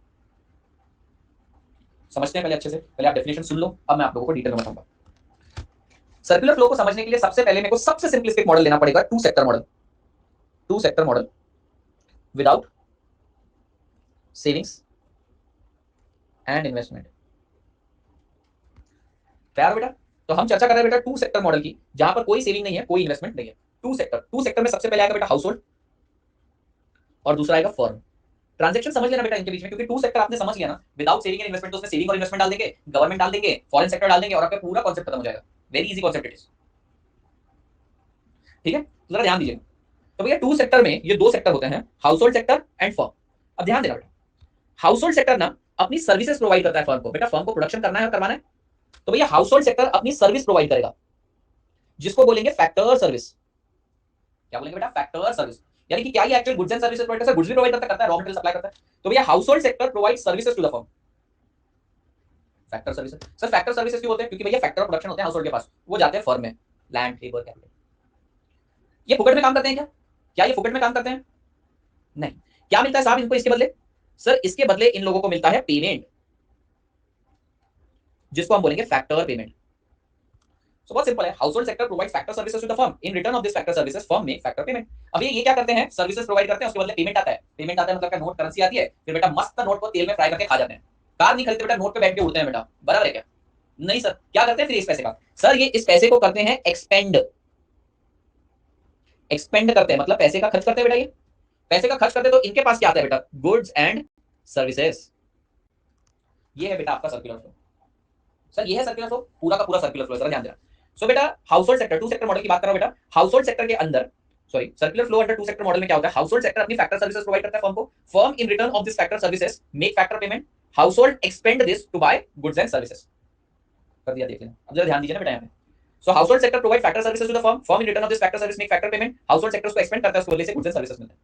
समझते हैं पहले अच्छे से, पहले आप डेफिनेशन सुन लो, अब मैं आप लोगों को डिटेल में बताऊंगा। सर्कुलर फ्लो को समझने के लिए सबसे पहले मेरे को सबसे सिंपलिस्टिक मॉडल लेना पड़ेगा, two sector model, two sector model without savings and investment. तैयार बेटा? तो हम चर्चा कर रहे हैं बेटा टू सेक्टर मॉडल की, जहां पर कोई सेविंग नहीं है, कोई इन्वेस्टमेंट नहीं है। टू सेक्टर, टू सेक्टर में सबसे पहले आएगा बेटा हाउस होल्ड और दूसरा आएगा फर्म। ट्रांजैक्शन समझ लेना बेटा इनके बीच में, क्योंकि टू सेक्टर आपने समझ लिया ना, विदाउट सेविंग एंड इन्वेस्टमेंट, तो उसमें सेविंग और इन्वेस्टमेंट डाल देंगे, गवर्नमेंट डाल देंगे, फॉरेन सेक्टर डाल देंगे और आपका पूरा कॉन्सेप्ट खत्म हो जाएगा। Very easy concept it is. ठीक है, तो जरा ध्यान दीजिए। तो भैया टू सेक्टर में ये दो सेक्टर होते हैं, house hold sector and firm. अब ध्यान देना बेटा, हाउस होल्ड सेक्टर ना अपनी सर्विसेज प्रोवाइड करता है फर्म को। बेटा फर्म को प्रोडक्शन करना है और करवाना है, तो भैया हाउस होल्ड सेक्टर अपनी सर्विस प्रोवाइड करेगा, जिसको बोलेंगे फैक्टर सर्विस। क्या बोलेंगे बेटा? Factor service. यानी कि क्या ये actual goods and services provide करता है? गुड्स भी प्रोवाइड करता है, रॉ मटेरियल सप्लाई करता है। तो भैया house hold sector provide services to the firm, factor services. Sir factor services क्यों होते हैं? क्योंकि भैया फैक्टर ऑफ प्रोडक्शन होते हैं हाउस होल्ड के पास, वो जाते हैं फर्म में, लैंड, लेबर, कैपिटल। ये फुकट में काम करते हैं क्या? क्या ये फुकट में काम करते हैं? नहीं। क्या मिलता है साहब इनको इसके बदले? सर इसके बदले इन लोगों को मिलता है पेमेंट, जिसको हम बोलेंगे फैक्टर पेमेंट। सो बहुत सिंपल है, house hold sector provide factor services to the firm, in return of this factor services firm make factor payment. अब ये क्या करते हैं? सर्विसेज प्रोवाइड करते हैं, उसके बदले पेमेंट आता है। पेमेंट आता है मतलब क्या? नोट, करेंसी आती है, फिर बेटा मस्त नोट को तेल में फ्राई करके खा जाते हैं। कार नहीं खरीदते बेटा, नोट पे बैठ के उड़ते हैं बेटा, बराबर है क्या? नहीं सर। क्या करते हैं फिर इस पैसे का? सर ये इस पैसे को करते हैं एक्सपेंड। एक्सपेंड करते हैं मतलब पैसे का खर्च करते हैं बेटा। ये पैसे का खर्च करते तो इनके पास क्या आता है बेटा? Goods and services. ये है बेटा आपका सर्कुलर फ्लो। सर ये है सर्कुलर फ्लो, पूरा का पूरा सर्कुलर फ्लो, जरा ध्यान देना। सो बेटा house hold sector, two sector model की बात कर रहा हूं बेटा। हाउस होल्ड सेक्टर के अंदर, sorry, circular flow under two sector model में क्या होता है? हाउस होल्ड सेक्टर अपनी फैक्टर सर्विसेज प्रोवाइड करता है फर्म को। Firm in return of this factor services make factor payment. Household expend this to buy goods and services. कर दिया, देख लेना। अब जरा ध्यान दीजिए ना बेटा यहाँ पे। So house hold sector provide factor services to the firm, firm in return of this factor service make factor payment. House hold sector उसको एक्सपेंड करता है, उसके बदले से गुड्स एंड सर्विसेज मिलते हैं।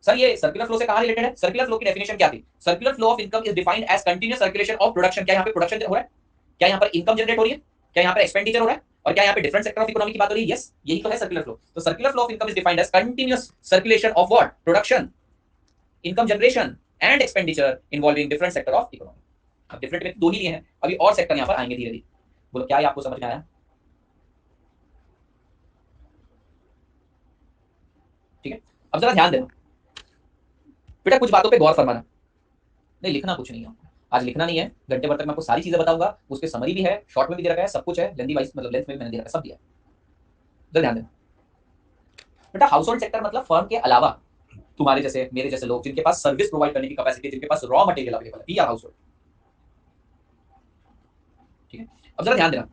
सर ये सर्कुलर फ्लो से कहां रिलेटेड है? सर्कुलर फ्लो की डेफिनेशन क्या थी? Circular flow of income is defined as continuous circulation of production. क्या यहाँ पे प्रोडक्शन हो रहा है? क्या यहाँ पर इनकम जनरेट हो रही है? क्या यहाँ पर एक्सपेंडिचर हो रहा है? और क्या यहाँ पे डिफरेंट सेक्टर ऑफ इकोनॉमी की बात हो रही है? यस, यही तो है सर्कुलर फ्लो। तो circular flow of income is defined as continuous circulation of what? Production, income generation and expenditure involving different sector of economy. अब डिफरेंट में दो ही लिए हैं, अभी और सेक्टर यहाँ पर आएंगे धीरे धीरे। बोलो क्या ये आपको समझ में आया? ठीक है, अब जरा ध्यान देना बेटा, कुछ बातों पे गौर फरमाना। नहीं लिखना कुछ नहीं है आपको, आज लिखना नहीं है। घंटे भर तक मैं आपको सारी चीजें बताऊंगा, उसके समरी भी है, शॉर्ट में भी दे रखा है, सब कुछ है, लेंथी वाइज मतलब लेंथ में मैंने दे रखा है, सब दिया है। जरा ध्यान देना बेटा, हाउस होल्ड सेक्टर मतलब फर्म के अलावा तुम्हारे जैसे मेरे जैसे लोग जिनके पास सर्विस प्रोवाइड करने की कैपेसिटी, जिनके पास रॉ मटेरियल अवेलेबल है, या हाउस होल्ड। ठीक है, अब जरा ध्यान देना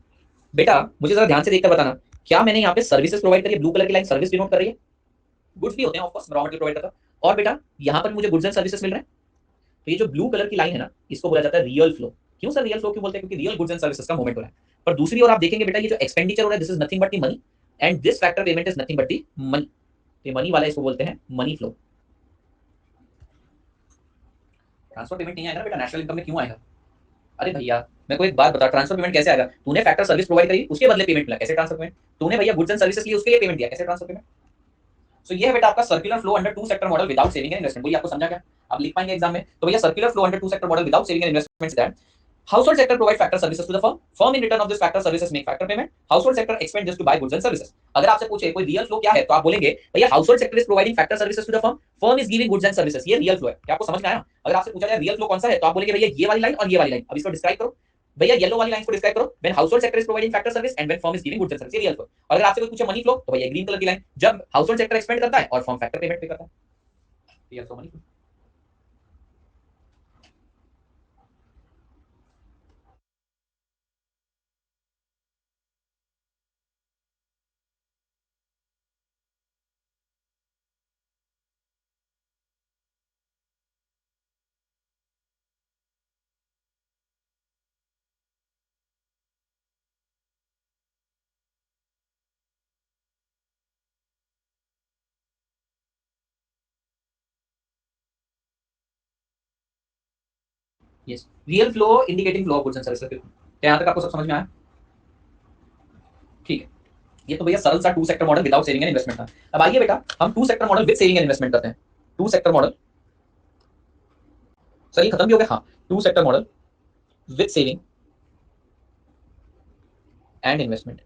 बेटा, मुझे जरा ध्यान से देखकर बताना, क्या मैंने यहाँ पे सर्विसेज प्रोवाइड करी है? ब्लू कलर की लाइन सर्विस डिनोट कर रही है, गुड्स भी होते हैं of course, raw material provide करता है। और बेटा यहाँ पर मुझे गुड्स एंड सर्विसेज मिल रहे हैं, तो ये जो ब्लू कलर की लाइन है ना, इसको बोला जाता है रियल फ्लो। क्यों सर रियल फ्लो क्यों बोलते हैं? क्योंकि रियल गुड्स एंड सर्विसेज का मूवमेंट हो रहा है। पर दूसरी ओर आप देखेंगे बेटा, ये जो एक्सपेंडिचर हो रहा है, this is nothing but the money, and this factor payment is nothing but the money. ये मनी वाला इसको बोलते हैं मनी फ्लो। ट्रांसफर पेमेंट नहीं आएगा बेटा, नेशनल इनकम में क्यों आएगा? अरे भैया मैं को एक बात बता, ट्रांसफर पेमेंट कैसे आएगा? तूने फैक्टर सर्विस प्रोवाइड करी, उसके बदले पेमेंट मिला, कैसे ट्रांसफर पेमेंट? तूने भैया गुड्स एंड सर्विसेज लिए, उसके लिए पेमेंट दिया, कैसे ट्रांसफर पेमेंट? सो ये है बेटा आपका circular flow under two sector model without saving and investment. बोलिए आपको समझा क्या? आप लिख पाएंगे एग्जाम में? तो भैया circular flow under two sector model without saving and investment that household sector provide factor services to the firm, firm in return of this factor services make factor payment, household sector expend this to buy goods and services। अगर आपसे पूछे कोई real flow क्या है, तो आप बोलेंगे भैया household sector is providing factor services to the firm, firm is giving goods and services. ये रियल फ्लो है। क्या आपको समझ में आया? अगर आपसे पूछा जाए रियल फ्लो कौन सा है, तो आप बोलेंगे भैया ये वाली लाइन और ये वाली लाइन। अब इसको डिस्क्राइब करो भैया, येलो वाली लाइन को डिस्क्राइब करो, when household sector is providing factor service and when firm is giving goods and services, ये रियल फ्लो। और अगर आपसे कोई पूछे मनी फ्लो, तो भैया ग्रीन कलर की लाइन, जब हाउसहोल्ड सेक्टर एक्सपेंड करता है और फर्म फैक्टर पेमेंट पे करता है, real flow money flow. Yes, real flow indicating flow of goods and services. क्या यहां तक आपको सब समझ में आया? ठीक है, ये तो भैया सरल सा two sector model without saving and investment था। अब आइए बेटा हम two sector model with saving and investment करते हैं। टू सेक्टर मॉडल, सर ये खत्म भी हो गया? हाँ, two sector model with saving and investment.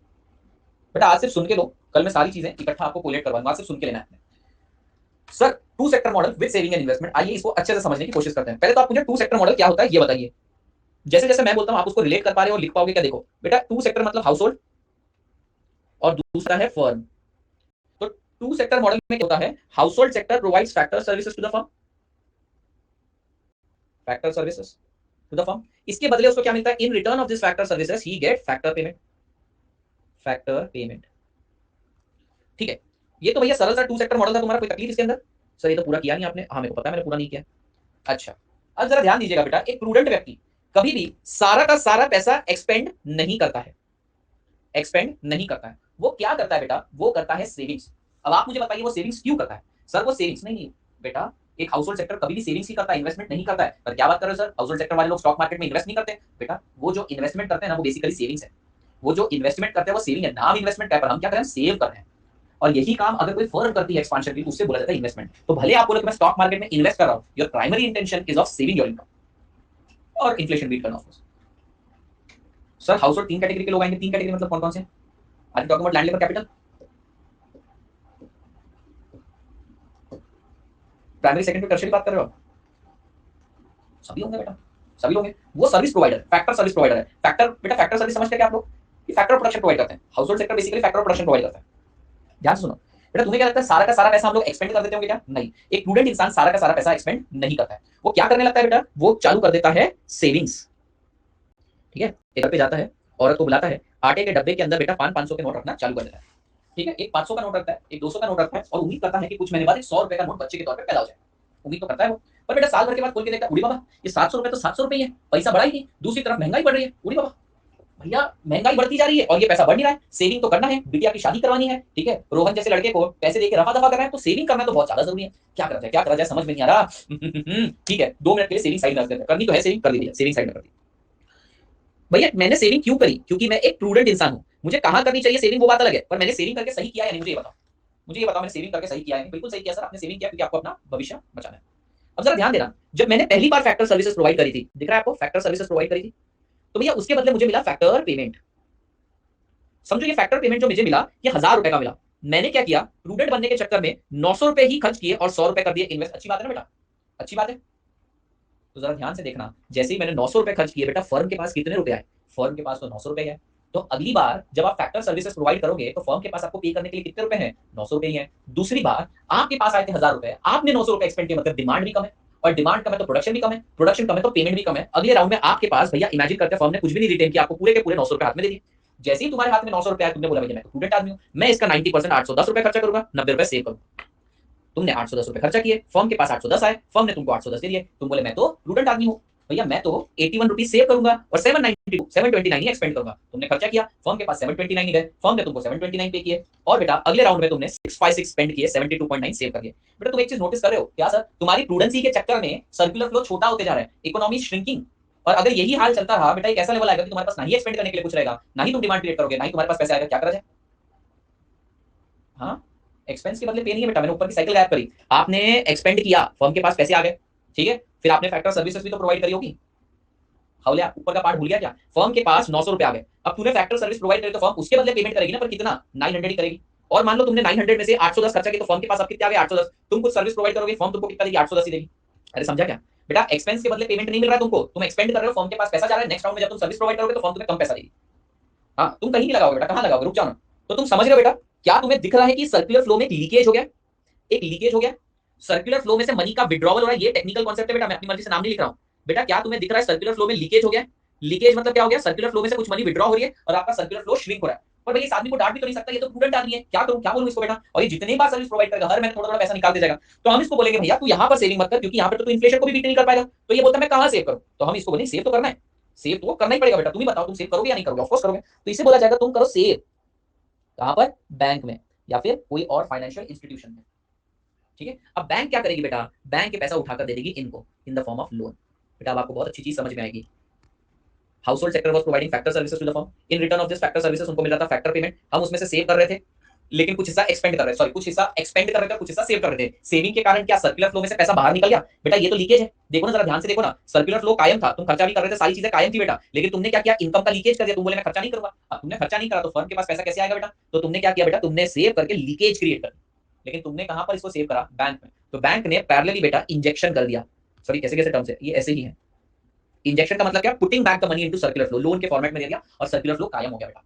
बेटा आज सिर्फ सुन के लो, कल मैं सारी चीजें इकट्ठा आपको कोलेट करवाऊंगा, आज सिर्फ सुन के लेना है। Sir two sector model with saving and investment, आइए इसको अच्छे से समझने की कोशिश करते हैं। पहले तो आप मुझे टू सेक्टर मॉडल क्या होता है ये बताइए। जैसे जैसे मैं बोलता हूं आप उसको रिलेट कर पा रहे हो और लिख पाओगे क्या? देखो बेटा, टू सेक्टर मतलब हाउस होल्ड और दूसरा है फर्म। तो टू सेक्टर मॉडल में क्या होता है? House hold sector provides factor services to the firm, factor services to the firm. इसके बदले उसको क्या मिलता है? In return of this factor services he get factor payment, factor payment. ठीक है, ये तो भैया सरल सा टू सेक्टर मॉडल था तुम्हारा, कोई तकलीफ इसके अंदर? सर ये तो पूरा किया नहीं आपने। हाँ मेरे को पता है मैंने पूरा नहीं किया। अच्छा अब जरा ध्यान दीजिएगा बेटा, एक प्रूडेंट व्यक्ति कभी भी सारा का सारा पैसा एक्सपेंड नहीं करता है, एक्सपेंड नहीं करता है। वो क्या करता है बेटा, वो करता है सेविंग्स। अब आप मुझे बताइए वो सेविंग्स क्यों करता है? सर वो सेविंग्स नहीं बेटा, एक हाउसहोल्ड सेक्टर कभी भी सेविंग्स ही करता है, इन्वेस्टमेंट नहीं करता है। पर क्या बात कर रहे हो सर, हाउसहोल्ड सेक्टर वाले लोग स्टॉक मार्केट में इन्वेस्ट नहीं करते? बेटा वो जो इन्वेस्टमेंट करते हैं ना, वो बेसिकली सेविंग्स है। वो जो इन्वेस्टमेंट करते हैं वो सेविंग है, नाम इन्वेस्टमेंट का है, पर हम क्या कर रहे हैं, सेव कर रहे हैं। और यही काम अगर कोई फर्म करती है एक्सपांशन की, तो उससे बोला जाता है इन्वेस्टमेंट। तो भले आप बोलो कि मैं स्टॉक मार्केट में इन्वेस्ट कर रहा हूं, your primary intention is of saving your income और इन्फ्लेशन बीट करना। Of sir house hold 3 category के लोग आएंगे, 3 कैटेगरी मतलब कौन कौन से? आज talking about land labour capital, primary secondary tertiary बात कर रहे हो? सभी होंगे बेटा, सभी होंगे। वो service provider, factor service provider है। फैक्टर बेटा, फैक्टर सर्विस समझते हैं क्या आप लोग? ये फैक्टर प्रोडक्शन प्रोवाइड करते हैं। House hold sector basically factor production provide करता है। ध्यान से सुनो बेटा, तुम्हें क्या लगता है सारा का सारा पैसा हम लोग एक्सपेंड कर देते होंगे क्या? नहीं, एक प्रूडेंट इंसान सारा का सारा पैसा एक्सपेंड नहीं करता है। वो क्या करने लगता है बेटा, वो चालू कर देता है सेविंग्स। ठीक है, एक पे जाता है, औरत को बुलाता है, आटे के डब्बे के अंदर बेटा 500 के नोट रखना चालू कर देता है। ठीक है, एक 500 का नोट रखता है, एक 200 का नोट रखता है, और उम्मीद करता है कि कुछ महीने बाद 100 रुपए का नोट बच्चे के तौर पे पैदा हो जाए। उम्मीद तो करता है वो। पर बेटा साल भर के बाद खोल के देखता है, उड़ी बाबा ये 700 रुपए तो 700 रुपए ही है, पैसा बढ़ा ही नहीं। दूसरी तरफ महंगाई बढ़ रही है, उड़ी बाबा भैया महंगाई बढ़ती जा रही है और ये पैसा बढ़ नहीं रहा है। सेविंग तो करना है, बिटिया की शादी करवानी है, ठीक है, रोहन जैसे लड़के को पैसे देके रफा दफा करना है, तो सेविंग करना तो बहुत ज्यादा जरूरी है। क्या करा जाए, क्या करा जाए, समझ में नहीं आ रहा। ठीक है, 2 मिनट के लिए सेविंग साइड में रख देते हैं, करनी तो है सेविंग, कर लीजिए, सेविंग साइड में कर दी। भैया मैंने सेविंग क्यों करी? क्योंकि मैं एक प्रूडेंट इंसान हूं। मुझे कहां करनी चाहिए सेविंग वो बात अलग है, पर मैंने सेविंग करके सही किया या नहीं, मुझे ये बताओ। मुझे ये बताओ, मैंने सेविंग करके सही किया है? बिल्कुल सही किया सर, आपने सेविंग किया क्योंकि आपको अपना भविष्य बचाना है। अब जरा ध्यान देना, जब मैंने पहली बार फैक्टर सर्विसेज प्रोवाइड करी थी, दिख रहा है आपको, फैक्टर सर्विसेज प्रोवाइड करी थी, तो भैया उसके बदले मुझे मिला फैक्टर पेमेंट। समझो ये फैक्टर पेमेंट जो मुझे मिला, ये 1000 रुपए का मिला। मैंने क्या किया, प्रूडेंट बनने के चक्कर में 900 रुपए ही खर्च किए और 100 रुपए कर दिए इन्वेस्ट। अच्छी बात है ना बेटा, अच्छी बात है। तो जरा ध्यान से देखना, जैसे ही मैंने 900 रुपए खर्च किए बेटा, फर्म के पास कितने रुपए आए? फर्म के पास तो 900 रुपए है। तो अगली बार जब आप फैक्टर सर्विसेज प्रोवाइड करोगे, तो फर्म के पास आपको पे करने के लिए कितने रुपए हैं? 900 रुपए ही है। दूसरी बार आपके पास आए थे 1000 रुपए, आपने 900 रुपए एक्सपेंड किए, मतलब डिमांड भी कम है, और डिमांड कम है तो प्रोडक्शन भी कम है, प्रोडक्शन कम है तो पेमेंट भी कम है। अगले राउंड में आपके पास भैया इमेजिन करते हैं फर्म ने कुछ भी नहीं रिटेन किया, आपको पूरे के पूरे 900 रुपए हाथ में दे दिए। जैसे ही तुम्हारे हाथ में 900 रुपए आए, तुमने बोला भैया मैं तो प्रूडेंट आदमी हूं, मैं इसका 90% 810 रुपए खर्चा करूंगा, 90 रुपए सेव करूंगा। तुमने 810 रुपए खर्चा किए, फर्म के पास 810 आए, फर्म ने तुमको 810 दे दिए, तुम बोले मैं तो प्रूडेंट आदमी हूं, भैया मैं तो 81 रुपीज सेव करूंगा और 729 ही एक्सपेंड करूंगा। तुमने खर्चा किया, फर्म के पास 729 ही गए, फर्म ने तुमको 729 पे किए, और बेटा अगले राउंड में तुमने 656 स्पेंड किए, 72.9 सेव कर दिए। बेटा तुम एक चीज नोटिस कर रहे हो क्या सर, तुम्हारी प्रूडेंसी के चक्कर में सर्कुलर फ्लो छोटा होते जा रहा है, इकोनॉमी श्रिंकिंग। और अगर यही हाल चलता रहा बेटा, एक ऐसा लेवल आएगा कि तुम्हारे पास ना ही एक्सपेंड करने के लिए कुछ रहेगा, ना ही तुम डिमांड क्रिएट करोगे, ना ही तुम्हारे पास पैसा आएगा। क्या करा जाए? हाँ, एक्सपेंस के बदले पे नहीं है बेटा, मैंने ऊपर की साइकिल गायब करी। आपने एक्सपेंड किया, फर्म के पास पैसे आ गए, ठीक है, फिर आपने फैक्टर सर्विसेज भी तो प्रोवाइड करी होगी। हवलिया ऊपर का पार्ट भूल गया क्या? फर्म के पास 900 रुपए आ गए, अब तूने फैक्टर सर्विस प्रोवाइड करी तो फर्म उसके बदले पेमेंट करेगी ना, पर कितना? 900 ही करेगी। और मान लो तुमने 900 में से 810 खर्चा किया, तो फर्म के पास अब कितने आ गए? 810। तुम कुछ सर्विस प्रोवाइड करोगे, फर्म तुमको कितना देगी? 810 ही देगी। अरे समझा क्या बेटा, एक्सपेंस के बदले पेमेंट नहीं मिल रहा है तुमको, तुम एक्सपेंड कर रहे हो, फर्म के पास पैसा जा रहा है। नेक्स्ट राउंड में जब तुम सर्विस प्रोवाइड करोगे तो फर्म तुम्हें कम पैसा देगी। हाँ, तुम कहीं नहीं लगाओगे बेटा, कहां लगाओगे? रुक जाओ ना। तो तुम समझ रहे हो बेटा, क्या तुम्हें दिख रहा है कि सर्कुलर फ्लो में एक लीकेज हो गया? एक लीकेज हो गया, सर्कुलर फ्लो में से मनी का विड्रॉवल हो रहा है। ये टेक्निकल कॉन्सेप्ट है बेटा, मैं अपनी मर्जी से नाम नहीं लिख रहा हूं। बेटा क्या तुम्हें दिख रहा है सर्कुलर फ्लो में लीकेज हो गया? लीकेज मतलब क्या हो गया? सर्कुलर फ्लो में से कुछ मनी विड्रॉ हो रही है और आपका सर्कुलर फ्लो श्रिंक हो रहा है। पर भाई इस आदमी को डांट भी तो नहीं सकता, ये तो प्रूडेंट आदमी है, क्या करूं, क्या बोलूं इसको बेटा? और ये जितने बार सर्विस प्रोवाइड करेगा, हर महीने थोड़ा थोड़ा पैसा निकालते जाएगा, तो हम इसको बोलेंगे भैया तू यहां पर सेविंग मत कर, क्योंकि यहां पर तो तू इन्फ्लेशन को भी बीट नहीं कर पाएगा। तो ये बोलता है मैं कहां सेव करूं, तो हम इसको बोलेंगे सेव तो करना है, सेव तो करना ही पड़ेगा बेटा। तुम ही बताओ तुम सेव करोगे या नहीं करोगे? ऑफ कोर्स करोगे। तो इसे बोला जाएगा तुम करो सेव, कहां पर? बैंक में, या फिर कोई और फाइनेंशियल इंस्टीट्यूशन में। ठीक है, अब बैंक क्या करेगी बेटा? बैंक के पैसा उठाकर दे देगी इनको in the form of loan. बेटा अब आपको बहुत अच्छी चीज समझ में आएगी। Household sector was providing factor services to the firm, in return of this factor services उनको मिल रहा था फैक्टर पेमेंट। हम उसमें से सेव कर रहे थे, लेकिन कुछ हिस्सा एक्सपेंड कर रहे थे, सॉरी कुछ हिस्सा एक्सपेंड कर रहे थे, कुछ हिस्सा सेव कर रहे थे। सेविंग के कारण क्या सर्कुलर फ्लो में से पैसा बाहर निकल गया? बेटा ये तो लीकेज है। देखो ना, जरा ध्यान से देखो ना, सर्कुलर फ्लो कायम था, तुम खर्चा भी कर रहे थे, सारी चीजें कायम थी बेटा, लेकिन तुमने क्या किया? इनकम का लीकेज कर दिया। तुम बोले मैं खर्चा नहीं करूंगा। अब तुमने खर्चा नहीं करा तो फर्म के पास पैसा कैसे आएगा बेटा? तो तुमने क्या किया बेटा? तुमने सेव करके लीकेज क्रिएट कर, लेकिन तुमने कहां पर इसको सेव करा? बैंक में। तो बैंक ने पैरेलली बेटा इंजेक्शन कर दिया। सॉरी कैसे कैसे टर्म्स है ये, ऐसे ही है। इंजेक्शन का मतलब क्या? Putting back the money into circular flow, loan के फॉर्मेट में दे दिया और सर्कुलर फ्लो कायम हो गया बेटा,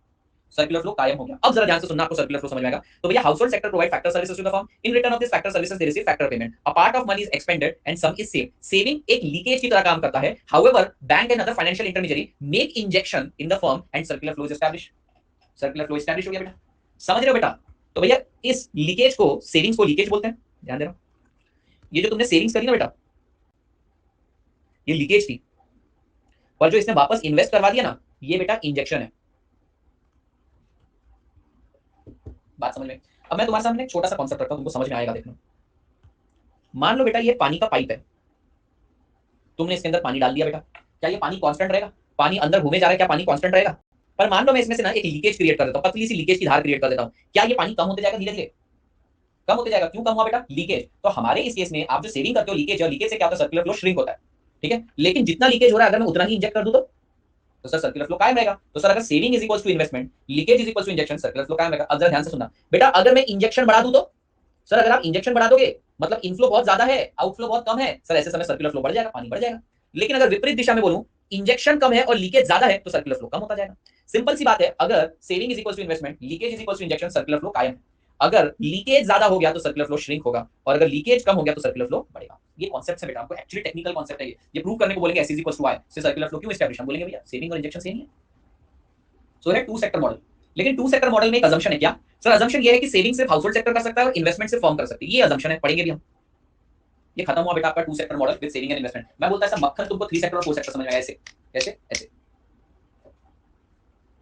सर्कुलर फ्लो कायम हो गया। अब जरा ध्यान से सुनना, आपको सर्कुलर फ्लो समझ में आएगा। तो भैया household sector provide factor services to the firm, in return of this factor services they receive factor payment, a part of money is expended and some is saved. Saving एक leakage की तरह काम करता है। However bank and other financial intermediary make injection in the firm and circular flow is establish. Circular flow establish हो गया बेटा, समझ रहे हो बेटा? तो भैया इस लीकेज को, सेविंग्स को लीकेज बोलते हैं। ध्यान देना, ये जो तुमने सेविंग्स करी ना बेटा, ये लीकेज थी, पर जो इसने वापस इन्वेस्ट करवा दिया ना, ये बेटा इंजेक्शन है। बात समझ में? अब मैं तुम्हारे सामने एक छोटा सा कॉन्सेप्ट रखता हूं, तुमको समझ में आएगा, देखना। मान लो बेटा ये पानी का पाइप है, तुमने इसके अंदर पानी डाल दिया बेटा, क्या ये पानी कांस्टेंट रहेगा? पानी अंदर घूमे जा रहा है, क्या पानी कांस्टेंट रहेगा? पर मान लो मैं इसमें से ना एक लीकेज क्रिएट कर देता हूं, पतली सी लीकेज की धार क्रिएट कर देता हूं, क्या ये पानी कम होते जाएगा? धीरे धीरे कम होते जाएगा। क्यों कम हुआ बेटा? लीकेज। तो हमारे इस केस में आप जो सेविंग करते हो लीकेज, और लीकेज से क्या होता है? सर्कुलर फ्लो श्रिंक होता है, ठीक है। लेकिन जितना लीकेज हो रहा है अगर मैं उतना ही इंजेक्ट कर दूं तो सर सर्कुलर फ्लो कायम रहेगा। तो सर अगर saving is equals to investment, leakage is equals to injection, circular flow कायम रहेगा। अब जरा ध्यान से सुनना बेटा, अगर मैं इंजेक्शन बढ़ा दूं तो सर, अगर आप इंजेक्शन बढ़ा दोगे मतलब इनफ्लो बहुत ज्यादा है, आउटफ्लो बहुत कम है, सर ऐसे समय सर्कुलर फ्लो बढ़ जाएगा, पानी बढ़ जाएगा। लेकिन अगर विपरीत दिशा में बोलूं, इंजेक्शन कम है और लीकेज ज्यादा है, तो सर्कुलर फ्लो कम होता जाएगा। सिंपल सी बात है, अगर saving is equals to investment, leakage is equals to injection, circular flow कायम है। अगर लीकेज ज्यादा हो गया तो सर्कुलर फ्लो श्रिंक होगा, और अगर लीकेज कम हो गया तो सर्कुलर फ्लो बढ़ेगा। ये कॉन्सेप्ट है बेटा, आपको एक्चुअली टेक्निकल कॉन्सेप्ट है ये प्रूव करने को बोलेंगे S is equals to Y से सर्कुलर फ्लो क्यों एस्टैब्लिश, हम बोलेंगे भैया सेविंग और इंजेक्शन सेम ही है। सो है टू सेक्टर मॉडल। लेकिन टू सेक्टर मॉडल में एक अजम्पशन है, क्या सर? अजम्पशन ये है कि सेविंग सिर्फ हाउसहोल्ड सेक्टर कर सकता है और इन्वेस्टमेंट सिर्फ फर्म कर सकती है, ये अजम्पशन है, पढ़ेंगे भी हम। ये खत्म हुआ बेटा आपका two sector model with saving and investment. मैं बोलता है सर मक्खन तुमको थ्री सेक्टर और फोर सेक्टर समझ में आया, ऐसे ऐसे ऐसे।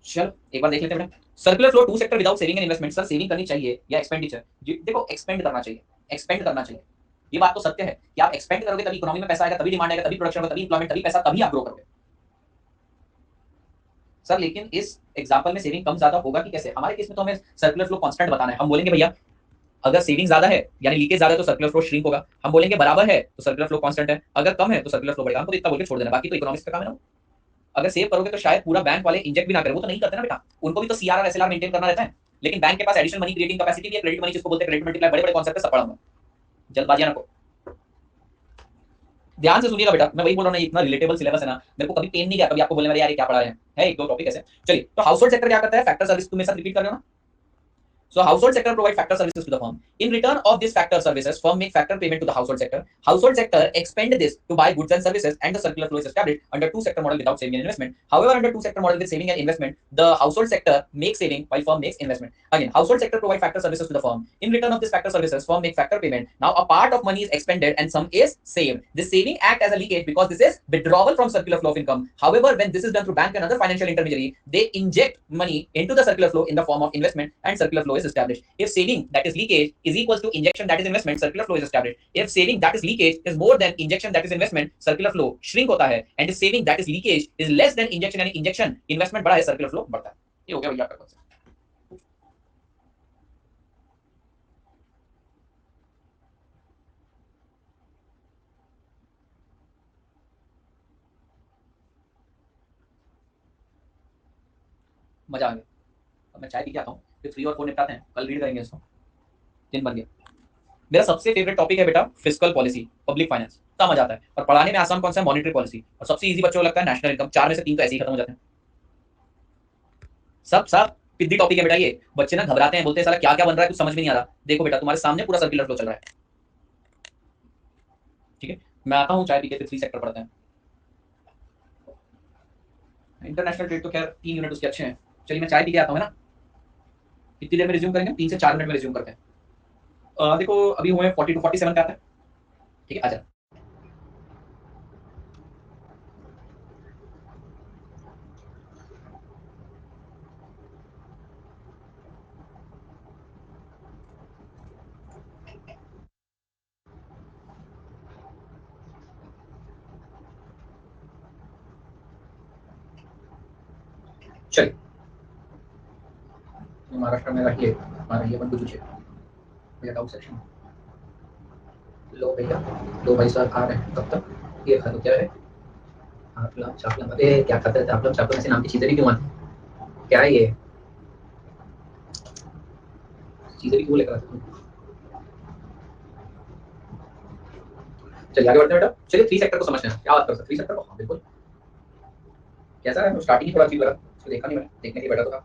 चलो एक बार देख लेते हैं बेटा, circular flow two sector without saving and investment. Sir saving करनी चाहिए या एक्सपेंडिचर? देखो एक्सपेंड करना चाहिए, एक्सपेंड करना चाहिए। ये बात तो सत्य है कि आप एक्सपेंड करोगे तभी इकोनॉमी में पैसा आएगा, तभी डिमांड आएगा, तभी प्रोडक्शन होगा, तभी इंप्लॉयमेंट, तभी पैसा, तभी आप ग्रो करोगे। सर लेकिन इस एग्जांपल में सेविंग कम ज्यादा होगा कि कैसे? हमारे केस में तो हमें सर्कुलर फ्लो कांस्टेंट बताना है। हम बोलेंगे भैया अगर सेविंग ज्यादा है यानी लीकेज ज्यादा है तो सर्कुलर फ्लो श्रिंक होगा। हम बोलेंगे बराबर है तो सर्कुलर फ्लो कांस्टेंट है, अगर कम है तो सर्कुलर फ्लो बढ़ेगा। हमको इतना बोल के छोड़ देना, बाकी तो इकोनॉमिक्स का काम है ना। अगर सेव करोगे तो शायद पूरा बैंक वाले इंजेक्ट भी ना करें, वो तो नहीं करते ना बेटा, उनको भी तो सीआरआर एसएलआर मेंटेन करना रहता है। लेकिन बैंक के पास एडिशनल मनी क्रिएटिंग कैपेसिटी भी है, क्रेडिट मनी जिसको बोलते हैं, क्रेडिट मल्टीप्लाई, बड़े बड़े कॉन्सेप्ट है, सब पढ़ाऊंगा, जल्दबाजियां ना को। ध्यान से सुनिएगा बेटा, मैं वही बोल रहा हूँ, इतना रिलेटेबल सिलेबस है ना, मेरे को कभी पेन नहीं गया कभी आपको बोलने में यार ये क्या पढ़ा है एक दो टॉपिक ऐसे। चलिए, तो हाउसहोल्ड सेक्टर क्या करता है? फैक्टर सर्विस, तुम मेरे साथ रिपीट कर रहे हो ना। So household sector provide factor services to the firm. In return of this factor services, firm make factor payment to the household sector. Household sector expend this to buy goods and services, and the circular flow is established under two sector model without saving and investment. However, under two sector model with saving and investment, the household sector makes saving while firm makes investment. Again, household sector provide factor services to the firm. In return of this factor services, firm make factor payment. Now a part of money is expended and some is saved. This saving act as a leakage because this is withdrawal from circular flow of income. However, when this is done through bank and other financial intermediary, they inject money into the circular flow in the form of investment, and circular flow is established. If saving that is leakage is equals to injection that is investment, circular flow is established. If saving that is leakage is more than injection that is investment, circular flow shrink होता है, and if saving that is leakage is less than injection यानी injection investment बढ़ा है, circular flow बढ़ता है। ये हो गया भैया आपका कॉन्सेप्ट। मजा आ गया। अब मैं चाय पी के आता हूँ, फिर 3 और 4 निपटाते हैं, कल रीड करेंगे इसको, दिन बन गया। मेरा सबसे फेवरेट टॉपिक है बेटा फिस्कल पॉलिसी, पब्लिक फाइनेंस, इतना मजा आता है। और पढ़ाने में आसान कौन सा है? Monetary policy. और सबसे इजी बच्चों को लगता है नेशनल इनकम। 4 में से 3 तो ऐसे ही खत्म हो जाते हैं। सब सब पिद्दी टॉपिक है बेटा ये। बच्चे ना घबराते हैं, बोलते हैं साला क्या क्या बन रहा है, कुछ समझ में नहीं आ रहा। देखो बेटा तुम्हारे सामने पूरा सर्कुलर फ्लो चल रहा है, ठीक है। मैं आता हूँ चाय पी के, फिर 3 सेक्टर पढ़ते हैं। इंटरनेशनल ट्रेड तो खैर 3 यूनिट उसके अच्छे हैं। चलिए मैं चाय पी के आता हूँ ना। कितनी देर में रिज्यूम करेंगे? 3 से 4 मिनट में रिज्यूम करते हैं। देखो अभी हुए 40 टू 47 पे आता है, ठीक है। आजा चलिए, महाराष्ट्र में रहिए, हमारा ये बंधु पूछे भैया डाउट सेक्शन। लो भैया, लो भाई साहब आ रहे हैं तब तक। ये खा लो, क्या है? आपलम चापलम, अरे क्या खाते थे आपलम चापलम, ऐसे नाम की चीजें भी क्यों आती? क्या है ये चीजें भी क्यों लेकर आते हो? चलिए आगे बढ़ते हैं बेटा। चलिए 3 सेक्टर को समझते हैं, क्या बात कर सकते हैं 3 सेक्टर को? हाँ बिल्कुल। कैसा है? स्टार्टिंग ही थोड़ा अजीब लगा, इसको देखा नहीं मैंने, देखने के बैठा तो था।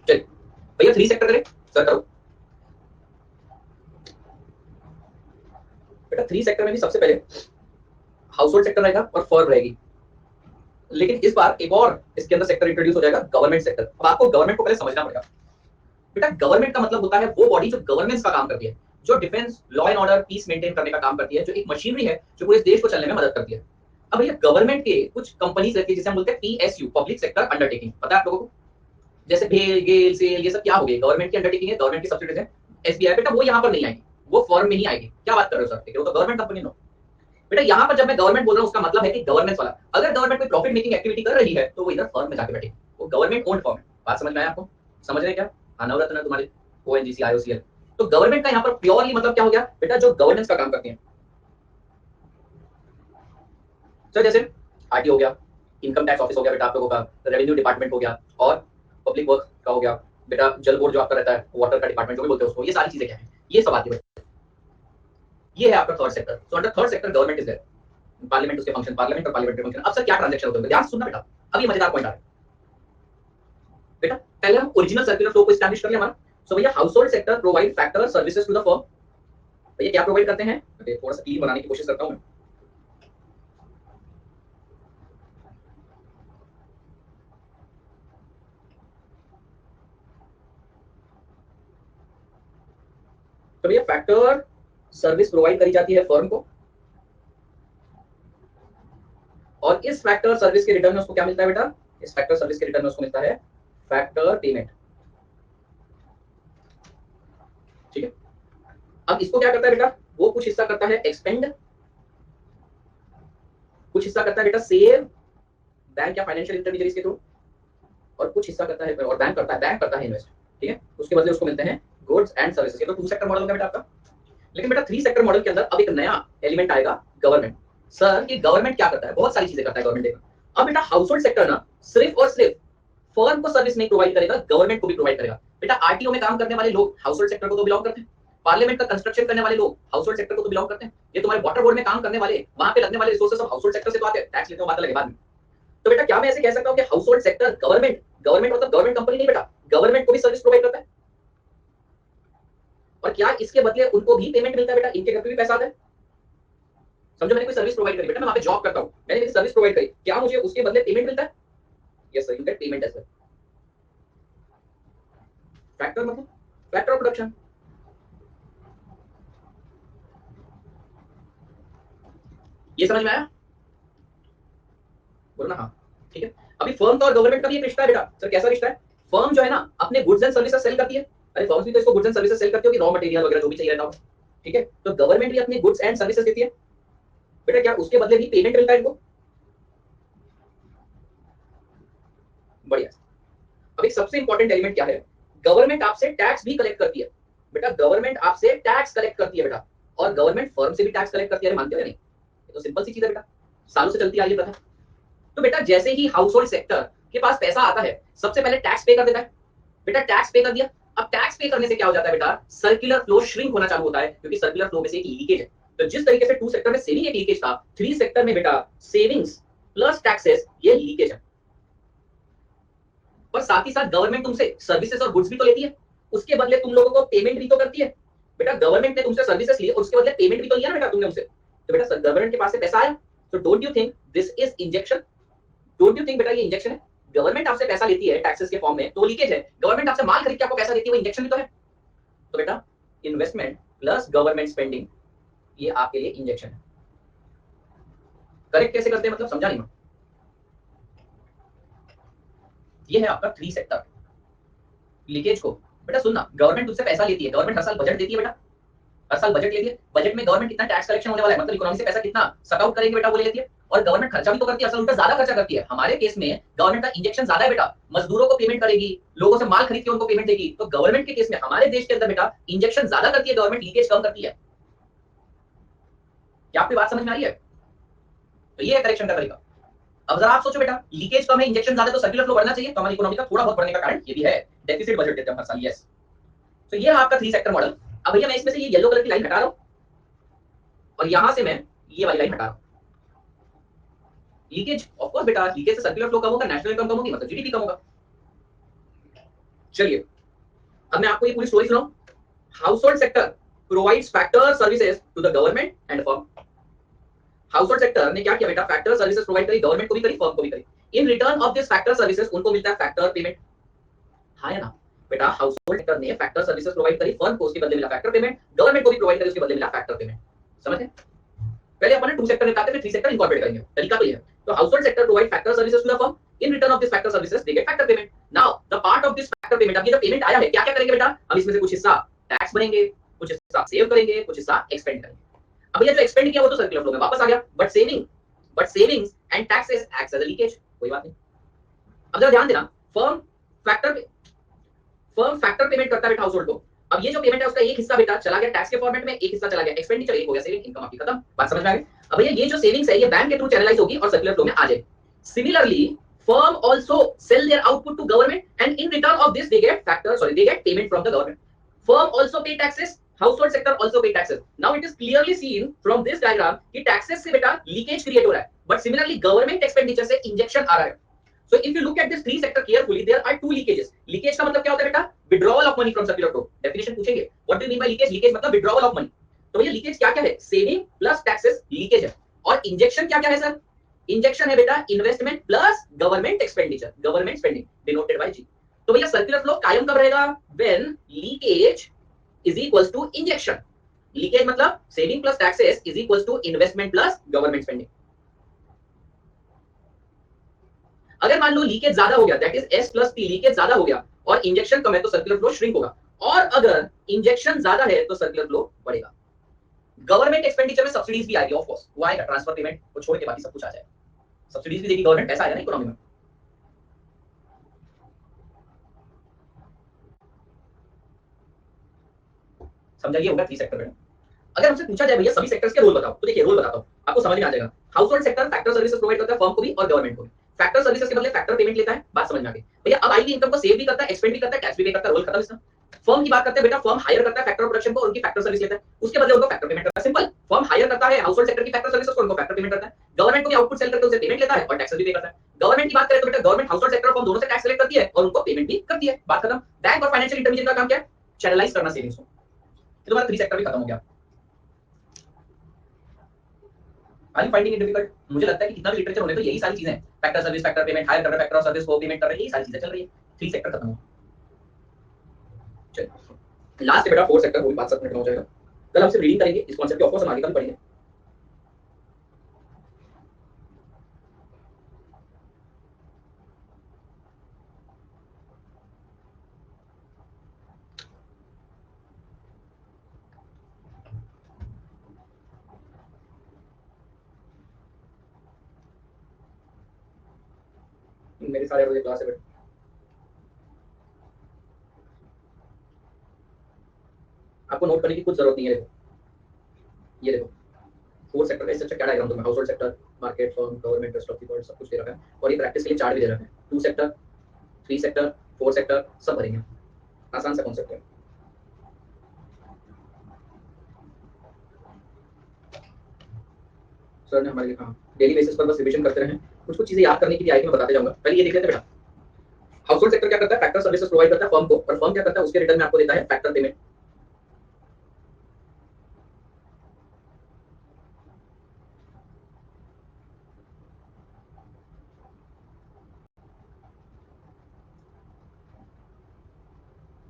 चलिए भैया 3 सेक्टर करें सर, करो बेटा। 3 सेक्टर में भी सबसे पहले हाउसहोल्ड सेक्टर रहेगा और फर्म रहेगी। लेकिन इस बार एक और इसके अंदर सेक्टर इंट्रोड्यूस हो जाएगा, गवर्नमेंट सेक्टर। अब आपको गवर्नमेंट को पहले समझना पड़ेगा बेटा। गवर्नमेंट का मतलब होता है वो बॉडी जो गवर्नेंस का काम करती है। जो defence, law and order, peace maintain करने का काम करती है, जो एक मशीनरी है जो पूरे देश को चलने में मदद करती है। अब भैया गवर्नमेंट के कुछ कंपनीज रहती है जिसे हम बोलते हैं पीएसयू, पब्लिक सेक्टर अंडरटेकिंग, पता है आप लोगों को? जैसे भेल, गेल, सेल, ये सब क्या हो गए? गवर्नमेंट की अंडरटेकिंग है, गवर्नमेंट की सब्सिडीज है। एसबीआई बेटा वो यहाँ पर नहीं आएगी, वो फॉर्म में नहीं आएगी। क्या बात कर रहे हो सर? वो तो गवर्नमेंट कंपनी नो। बेटा यहाँ पर जब मैं गवर्नमेंट बोल रहा हूँ उसका मतलब है कि गवर्नेंस वाला। अगर गवर्नमेंट कोई प्रॉफिट मेकिंग एक्टिविटी कर रही है तो वो इधर फर्म में जाके बैठेगी, वो गवर्नमेंट ओन्ड फर्म है। बात समझ में आया आपको? समझ रहे क्या? नवरत्न तुम्हारे ओएनजीसी, आईओसीएल। तो गवर्नमेंट का यहाँ पर प्योरली मतलब क्या हो गया बेटा? जो गवर्नेंस का काम करती है। सर जैसे आरटीओ हो गया, इनकम टैक्स ऑफिस हो गया बेटा आप लोगों का, रेवेन्यू डिपार्टमेंट हो गया, और पब्लिक वर्क का हो गया बेटा, जल बोर्ड जो आपका रहता है, वाटर का डिपार्टमेंट जो भी बोलते हैं उसको, ये सारी चीजें क्या है? ये सब आती है बेटा। ये है आपका third sector. So under third sector government is there, parliament उसके फंक्शन, पार्लियामेंट और पार्लियामेंट्री फंक्शन। अब सर क्या ट्रांजैक्शन होते हैं? ध्यान से सुनना बेटा, अब ये मजेदार पॉइंट आ रहा है बेटा। पहले हम ओरिजिनल सर्कुलर फ्लो को एस्टैब्लिश कर लिया हमारा। सो भैया house hold sector provide factor services to the firm. भैया क्या प्रोवाइड करते हैं? थोड़ा सा क्लीन बनाने की कोशिश करता हूं मैं। तो भैया फैक्टर सर्विस प्रोवाइड करी जाती है फर्म को, और इस फैक्टर सर्विस के रिटर्न में उसको क्या मिलता है बेटा? इस फैक्टर सर्विस के रिटर्न में उसको मिलता है फैक्टर पेमेंट। ठीक है, अब इसको क्या करता है बेटा? वो कुछ हिस्सा करता है एक्सपेंड, कुछ हिस्सा करता है बेटा सेव बैंक या फाइनेंशियल इंटरमीडियरीज के थ्रू, और कुछ हिस्सा करता है, और बैंक करता है इन्वेस्ट। ठीक है, उसके बदले उसको मिलते हैं गुड्स एंड सर्विसेज। ये तो टू सेक्टर मॉडल हो गया बेटा आपका। लेकिन बेटा थ्री सेक्टर मॉडल के अंदर अब एक नया एलिमेंट आएगा, गवर्नमेंट। सर ये गवर्नमेंट क्या करता है? बहुत सारी चीजें करता है गवर्नमेंट। देखा अब बेटा हाउस होल्ड सेक्टर ना सिर्फ और सिर्फ फर्म को सर्विस नहीं प्रोवाइड करेगा, गवर्नमेंट को भी प्रोवाइड करेगा। बेटा आरटीओ में काम करने वाले लोग हाउस होल्ड सेक्टर को तो बिलोंग करते हैं, पार्लियामेंट का कंस्ट्रक्शन करने वाले लोग हाउस होल्ड सेक्टर को तो बिलोंग करते हैं, ये तुम्हारे वाटर बोर्ड में काम करने वाले, वहां पे लगने वाले रिसोर्सेज सब हाउस होल्ड सेक्टर से तो आते हैं, टैक्स लेते हो, बात अलग है बाद में। तो बेटा क्या मैं ऐसे कह सकता हूं कि house hold sector government, government मतलब गवर्नमेंट कंपनी नहीं बेटा, गवर्नमेंट को भी सर्विस प्रोवाइड करता है, और क्या इसके बदले उनको भी पेमेंट मिलता है बेटा? इनके घर पे भी पैसा आता है। समझो मैंने कोई सर्विस प्रोवाइड करी बेटा, मैं वहां पे जॉब करता हूं, मैंने मेरी सर्विस प्रोवाइड करी, क्या मुझे उसके बदले पेमेंट मिलता है? Yes sir, you get payment as well. Factor मतलब फैक्टर ऑफ प्रोडक्शन। ये समझ में आया? बोलो ना हाँ। ठीक है, अभी फर्म का और गवर्नमेंट का भी एक रिश्ता है बेटा। सर कैसा रिश्ता है? फर्म जो है ना अपने गुड्स एंड सर्विसेज सेल करती है। अरे फर्म्स भी तो इसको गुड्स एंड सर्विसेज सेल करती होगी, रॉ मटेरियल वगैरह जो भी चाहिए रहता हो। ठीक है, तो गवर्नमेंट भी अपने गुड्स एंड सर्विसेज देती है बेटा, क्या उसके बदले भी पेमेंट मिलता है इनको? बढ़िया। अब एक सबसे इंपॉर्टेंट एलिमेंट क्या है? गवर्नमेंट आपसे टैक्स भी कलेक्ट करती है बेटा, गवर्नमेंट आपसे टैक्स कलेक्ट करती है बेटा, और गवर्नमेंट फर्म से भी टैक्स कलेक्ट करती है। मानते हो नहीं? ये तो सिंपल सी चीज है बेटा, सालों से चलती आ रही है प्रथा। तो बेटा जैसे ही हाउस होल्ड सेक्टर के पास पैसा आता है, सबसे पहले टैक्स पे कर देता है बेटा, टैक्स पे कर दिया। अब टैक्स पे करने से क्या हो जाता है बेटा? सर्कुलर फ्लो श्रिंक होना चालू होता है, क्योंकि सर्कुलर फ्लो में से एक लीकेज है। तो जिस तरीके से टू सेक्टर में सेविंग एक लीकेज था, थ्री सेक्टर में बेटा सेविंग्स प्लस टैक्सेस ये लीकेज है। और साथ ही साथ गवर्नमेंट तुमसे सर्विसेज और गुड्स भी तो लेती है, उसके बदले तुम लोगों को पेमेंट भी तो करती है बेटा। गवर्नमेंट ने तुमसे सर्विसेज लिए और उसके बदले पेमेंट भी तो लिया ना बेटा तुमने उनसे। तो बेटा गवर्नमेंट के पास से पैसा आया, तो don't you think this is injection? Don't you think बेटा ये इंजेक्शन है? गवर्नमेंट आपसे पैसा लेती है टैक्सेस के फॉर्म में, तो लीकेज है। गवर्नमेंट आपसे माल खरीद के आपको पैसा देती है, वो इंजेक्शन भी तो है। तो बेटा इन्वेस्टमेंट प्लस गवर्नमेंट स्पेंडिंग ये आपके लिए इंजेक्शन है। करेक्ट कैसे करते हैं मतलब समझा नहीं मैं? ये है आपका थ्री सेक्टर लीकेज को। बेटा सुनना, गवर्नमेंट तुझसे पैसा लेती है, गवर्नमेंट हर साल बजट देती है बेटा, हर साल बजट लेती है। बजट में गवर्नमेंट कितना टैक्स कलेक्शन होने वाला है, मतलब इकोनॉमी से पैसा कितना सक आउट करेंगे बेटा, वो ले लेती है। और गवर्नमेंट खर्चा भी तो करती है, असल उल्टा ज्यादा खर्चा करती है। हमारे केस में गवर्नमेंट का इंजेक्शन ज्यादा है बेटा, मजदूरों को पेमेंट करेगी, लोगों से माल खरीद के उनको पेमेंट देगी। तो गवर्नमेंट के केस में हमारे देश के अंदर बेटा इंजेक्शन ज्यादा करती है गवर्नमेंट, लीकेज कम करती है। क्या आपकी बात समझ में आ रही है? तो ये है करेक्शन का तरीका। अब जरा आप सोचो बेटा, लीकेज कम है, इंजेक्शन ज्यादा, तो सर्कुलर फ्लो बढ़ना चाहिए, तो हमारी इकोनॉमी का थोड़ा बहुत बढ़ने का कारण ये भी है। डेफिसिट बजट देते हैं हर साल, यस। तो ये है आपका थ्री सेक्टर मॉडल। अब भैया मैं इसमें से ये येलो कलर की लाइन हटा रहा हूं, और यहां से मैं ये वाली लाइन हटा रहा हूं। लीकेज ऑफ कोर्स बेटा, लीकेज से सर्कुलर फ्लो कम होगा, नेशनल इनकम कम होगी, मतलब जीडीपी कम होगा। चलिए अब मैं आपको ये पूरी स्टोरी सुनाऊं। House hold sector provides factor services to the government and firm. हाउस होल्ड सेक्टर ने क्या किया बेटा? फैक्टर सर्विसेज प्रोवाइड करी, गवर्नमेंट को भी करी, फर्म को भी करी। In return of this factor services उनको मिलता है फैक्टर पेमेंट। हाँ या ना? बेटा हाउस होल्ड सेक्टर ने फैक्टर सर्विसेज प्रोवाइड करी, फर्म को उसके बदले मिला फैक्टर पेमेंट, गवर्नमेंट को भी प्रोवाइड करी, उसके बदले मिला फैक्टर पेमेंट। समझ गए? पहले अपन ने टू सेक्टर निकालते, फिर थ्री सेक्टर इनकॉर्पोरेट करेंगे, तरीका तो ये है। तो house hold sector provide factor services to the firm, in return of this factor services they get factor payment. Now the part of this factor payment, अब ये जो पेमेंट आया है क्या क्या करेंगे बेटा, हम इसमें से कुछ हिस्सा टैक्स भरेंगे, कुछ हिस्सा सेव करेंगे, कुछ हिस्सा एक्सपेंड करेंगे। अब ये जो एक्सपेंड किया वो तो सर्कुलर फ्लो में वापस आ गया, but savings and taxes acts as a leakage, कोई बात नहीं। अब जरा ध्यान देना, फर्म फैक्टर पेमेंट करता है बेटा हाउस होल्ड को। अब ये जो पेमेंट है उसका एक हिस्सा बेटा चला गया टैक्स के फॉर्मेट में, एक हिस्सा चला गया एक्सपेंडिचर, एक हो गया सेविंग, इनकम आपकी खत्म। बात समझ में आ गई? अब भैया ये जो सेविंग्स है ये बैंक के थ्रू चैनलाइज होगी और सर्कुलर फ्लो में आ जाएगी। Similarly firm also sell their output to government and in return of this they get payment from the government. Firm also pay taxes, household sector also pay taxes. Now it is clearly seen from this diagram कि taxes से बेटा leakage create हो रहा है, but similarly government expenditure से injection आ रहा है। So if you look at this three sector carefully, there are two leakages. Leakage का मतलब क्या होता है बेटा? Withdrawal of money from circular flow. Definition पूछेंगे. What do you mean by leakage? Leakage मतलब withdrawal of money. तो भैया leakage क्या क्या है? Saving plus taxes leakage है। और injection क्या क्या है सर? Injection है बेटा investment plus government expenditure, government spending denoted by G. तो भैया circular flow कायम कब रहेगा? When leakage is equals to injection. Leakage मतलब saving plus taxes is equals to investment plus government spending. अगर मान लो लीकेज ज्यादा हो गया, that is S plus T, leakage ज्यादा हो गया और इंजेक्शन कम है तो सर्कुलर फ्लो श्रिंक होगा, और अगर इंजेक्शन ज्यादा है तो सर्कुलर फ्लो बढ़ेगा। गवर्नमेंट एक्सपेंडिचर में सब्सिडीज भी आएगी, ऑफ कोर्स वो आएगा, ट्रांसफर पेमेंट को छोड़ के बाकी सब कुछ आ जाएगा। सब्सिडीज भी देगी गवर्नमेंट, पैसा आएगा ना इकोनॉमी में। समझाइए होगा थ्री सेक्टर में। अगर हमसे पूछा जाए भैया सभी सेक्टर्स के रोल बताओ, तो देखिए रोल बताता हूं आपको समझ में आ जाएगा। House hold sector factor services provide करता है फर्म को भी और गवर्नमेंट को भी। फैक्टर सर्विसेज के बदले फैक्टर पेमेंट लेता है, बात समझ में आ गई भैया। अब आईटी इनकम को सेव भी करता है, एक्सपेंड भी करता है, टैक्स भी पे करता है, रोल खत्म इसका। फर्म की बात करते हैं बेटा, फर्म हायर करता है फैक्टर प्रोडक्शन को और उनकी फैक्टर सर्विस लेता है, उसके बदले उनको फैक्टर पेमेंट करता है। सिंपल, फर्म हायर करता है हाउस होल्ड सेक्टर की फैक्टर सर्विसेज को, उनको फैक्टर पेमेंट करता है। गवर्नमेंट को भी आउटपुट सेल करके उसे पेमेंट लेता है और टैक्स भी पे करता है। गवर्नमेंट की बात करें तो बेटा गवर्नमेंट हाउस होल्ड सेक्टर और फर्म दोनों से टैक्स कलेक्ट करती है और उनको पेमेंट भी करती है, बात खत्म। बैंक और फाइनेंशियल इंटरमीडिएट का काम क्या है? चैनलाइज करना सेविंग्स को। तो तुम्हारा थ्री सेक्टर भी खत्म हो गया। Are you finding it difficult? मुझे लगता है कि कितना भी लिटरेचर होने तो यही सारी चीजें, factor service, factor payment, hire कर रहे हैं फैक्टर और सर्विस को पेमेंट कर रहे हैं, यही सारी चीजें चल रही है। थ्री सेक्टर खत्म हो। चलिए लास्ट बेटा फोर सेक्टर, वो भी 5-7 मिनट में हो जाएगा। कल हम सिर्फ रीडिंग करेंगे इस कॉन्सेप्ट की, ऑफ कोर्स हम आगे का भी पढ़ेंगे। मेरे सारे बजे क्लास है बेटा। आपको नोट करने की कुछ जरूरत नहीं है। देखो ये देखो फोर सेक्टर का स्ट्रक्चर क्या डायग्राम दूंगा, house hold sector, market, firm, government, rest of the world, सब कुछ दे रखा है और ये प्रैक्टिस के लिए चार्ट भी दे रखा है। Two sector, three sector, four sector सब भरेंगे, आसान सा कॉन्सेप्ट है। सर ने हमारे लिए कहा डेली बेसिस पर बस रिवीजन करते रहें, कुछ कुछ चीजें याद करने की भी आएगी, मैं बताते जाऊंगा। पहले ये देख लेते हैं बेटा, हाउस होल्ड सेक्टर क्या करता है? फैक्टर सर्विसेज प्रोवाइड करता है फर्म को, और फर्म क्या करता है? उसके रिटर्न में आपको देता है फैक्टर पेमेंट।